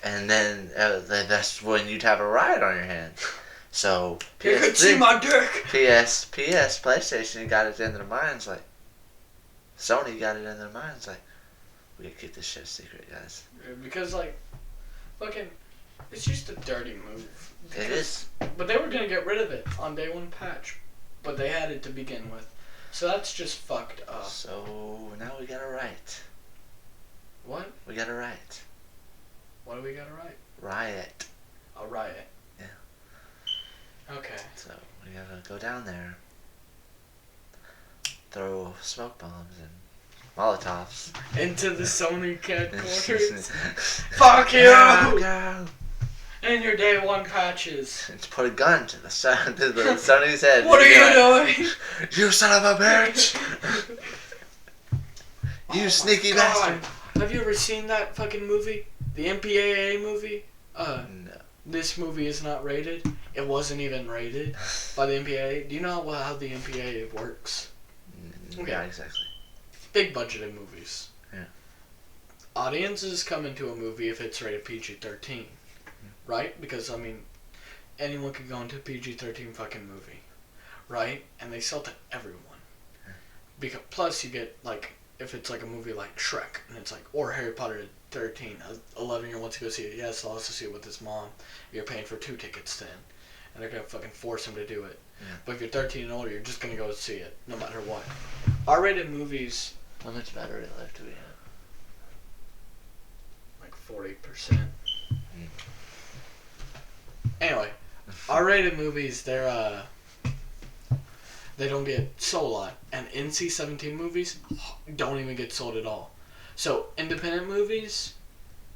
And then that's when you'd have a riot on your hands. So You could see my dick. PlayStation got it in their minds like. Sony got it in their minds like, we gotta keep this shit secret, guys. Because like, fucking, it's just a dirty move. It is. But they were gonna get rid of it on day one patch, but they had it to begin with. So that's just fucked up. So now we got a riot. What? We got a riot. What do we got to write? Riot. A riot. Yeah. Okay. So we gotta go down there, throw smoke bombs and Molotovs into the Sony headquarters. Fuck you! Go. And your day one patches. Let's put a gun to the Sony's head. What are you doing? You son of a bitch! You sneaky bastard! Have you ever seen that fucking movie? The MPAA movie? No. This movie is not rated. It wasn't even rated by the MPAA. Do you know how the MPAA works? Okay. Yeah, exactly. Big budgeted movies. Yeah. Audiences come into a movie if it's rated PG-13. Right? Because, I mean, anyone could go into a PG-13 fucking movie. Right? And they sell to everyone. Because, plus, you get, like, if it's like a movie like Shrek, and it's like, or Harry Potter 13, 11-year-old wants to go see it. Yes, I'll also see it with his mom. You're paying for 2 tickets then. And they're going to fucking force him to do it. Yeah. But if you're 13 and older, you're just going to go see it, no matter what. R-rated movies... How much battery life do we have? Like 40%. Anyway, R-rated movies, they don't get sold a lot. And NC-17 movies don't even get sold at all. So, independent movies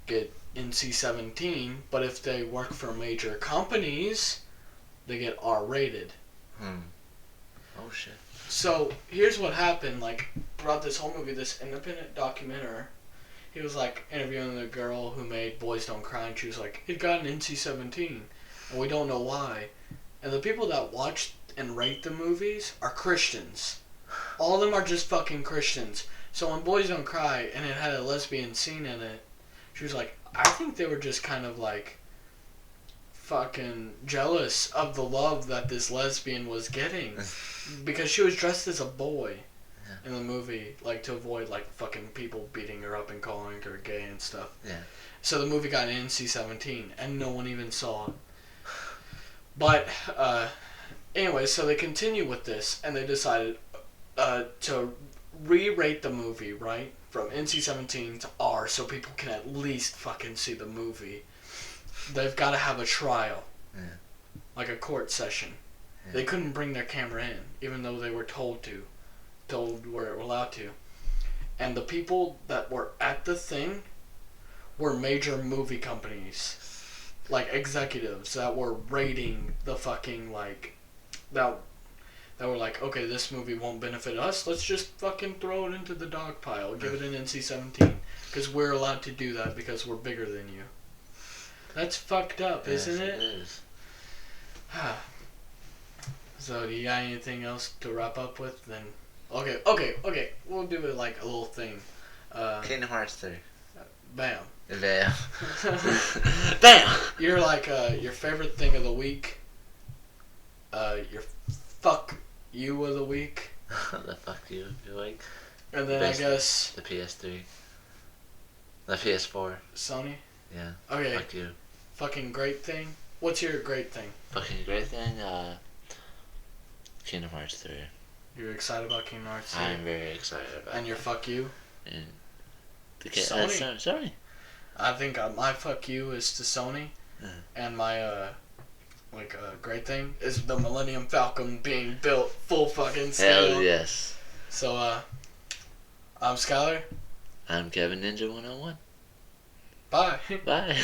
get NC-17, but if they work for major companies, they get R-rated. Oh, shit. So, here's what happened, like, throughout this whole movie, this independent documenter, he was, like, interviewing the girl who made Boys Don't Cry, and she was like, it got an NC-17, and we don't know why. And the people that watch and rate the movies are Christians. All of them are just fucking Christians. So when Boys Don't Cry, and it had a lesbian scene in it, she was like, I think they were just kind of, like, fucking jealous of the love that this lesbian was getting. Because she was dressed as a boy in the movie, like, to avoid, like, fucking people beating her up and calling her gay and stuff. Yeah. So the movie got an NC-17, and no one even saw it. But, anyway, so they continue with this, and they decided to re-rate the movie, right? From NC-17 to R, so people can at least fucking see the movie. They've got to have a trial. Yeah. Like a court session. Yeah. They couldn't bring their camera in, even though they were told were allowed to. And the people that were at the thing were major movie companies. Like executives that were rating the fucking, like, that were like, okay, this movie won't benefit us, let's just fucking throw it into the dog pile, give it an NC-17, because we're allowed to do that because we're bigger than you. That's fucked up, isn't it? It is. So, do you got anything else to wrap up with? Then, okay, we'll do it like a little thing. Kingdom Hearts 3. Bam. Bam. Bam! You're like, your favorite thing of the week, your fuck you of the week. The fuck you of the week. And then I guess... The PS3. The PS4. Sony? Yeah. Okay. Fuck you. Fucking great thing? What's your great thing? Fucking great thing? Kingdom Hearts 3. You're excited about Kingdom Hearts 3? I'm very excited about it. And your fuck you? And Sony. Sony. I think my fuck you is to Sony. And my, great thing is the Millennium Falcon being built full fucking scale. Hell yes. So, I'm Skylar. I'm Kevin Ninja 101. Bye. Bye.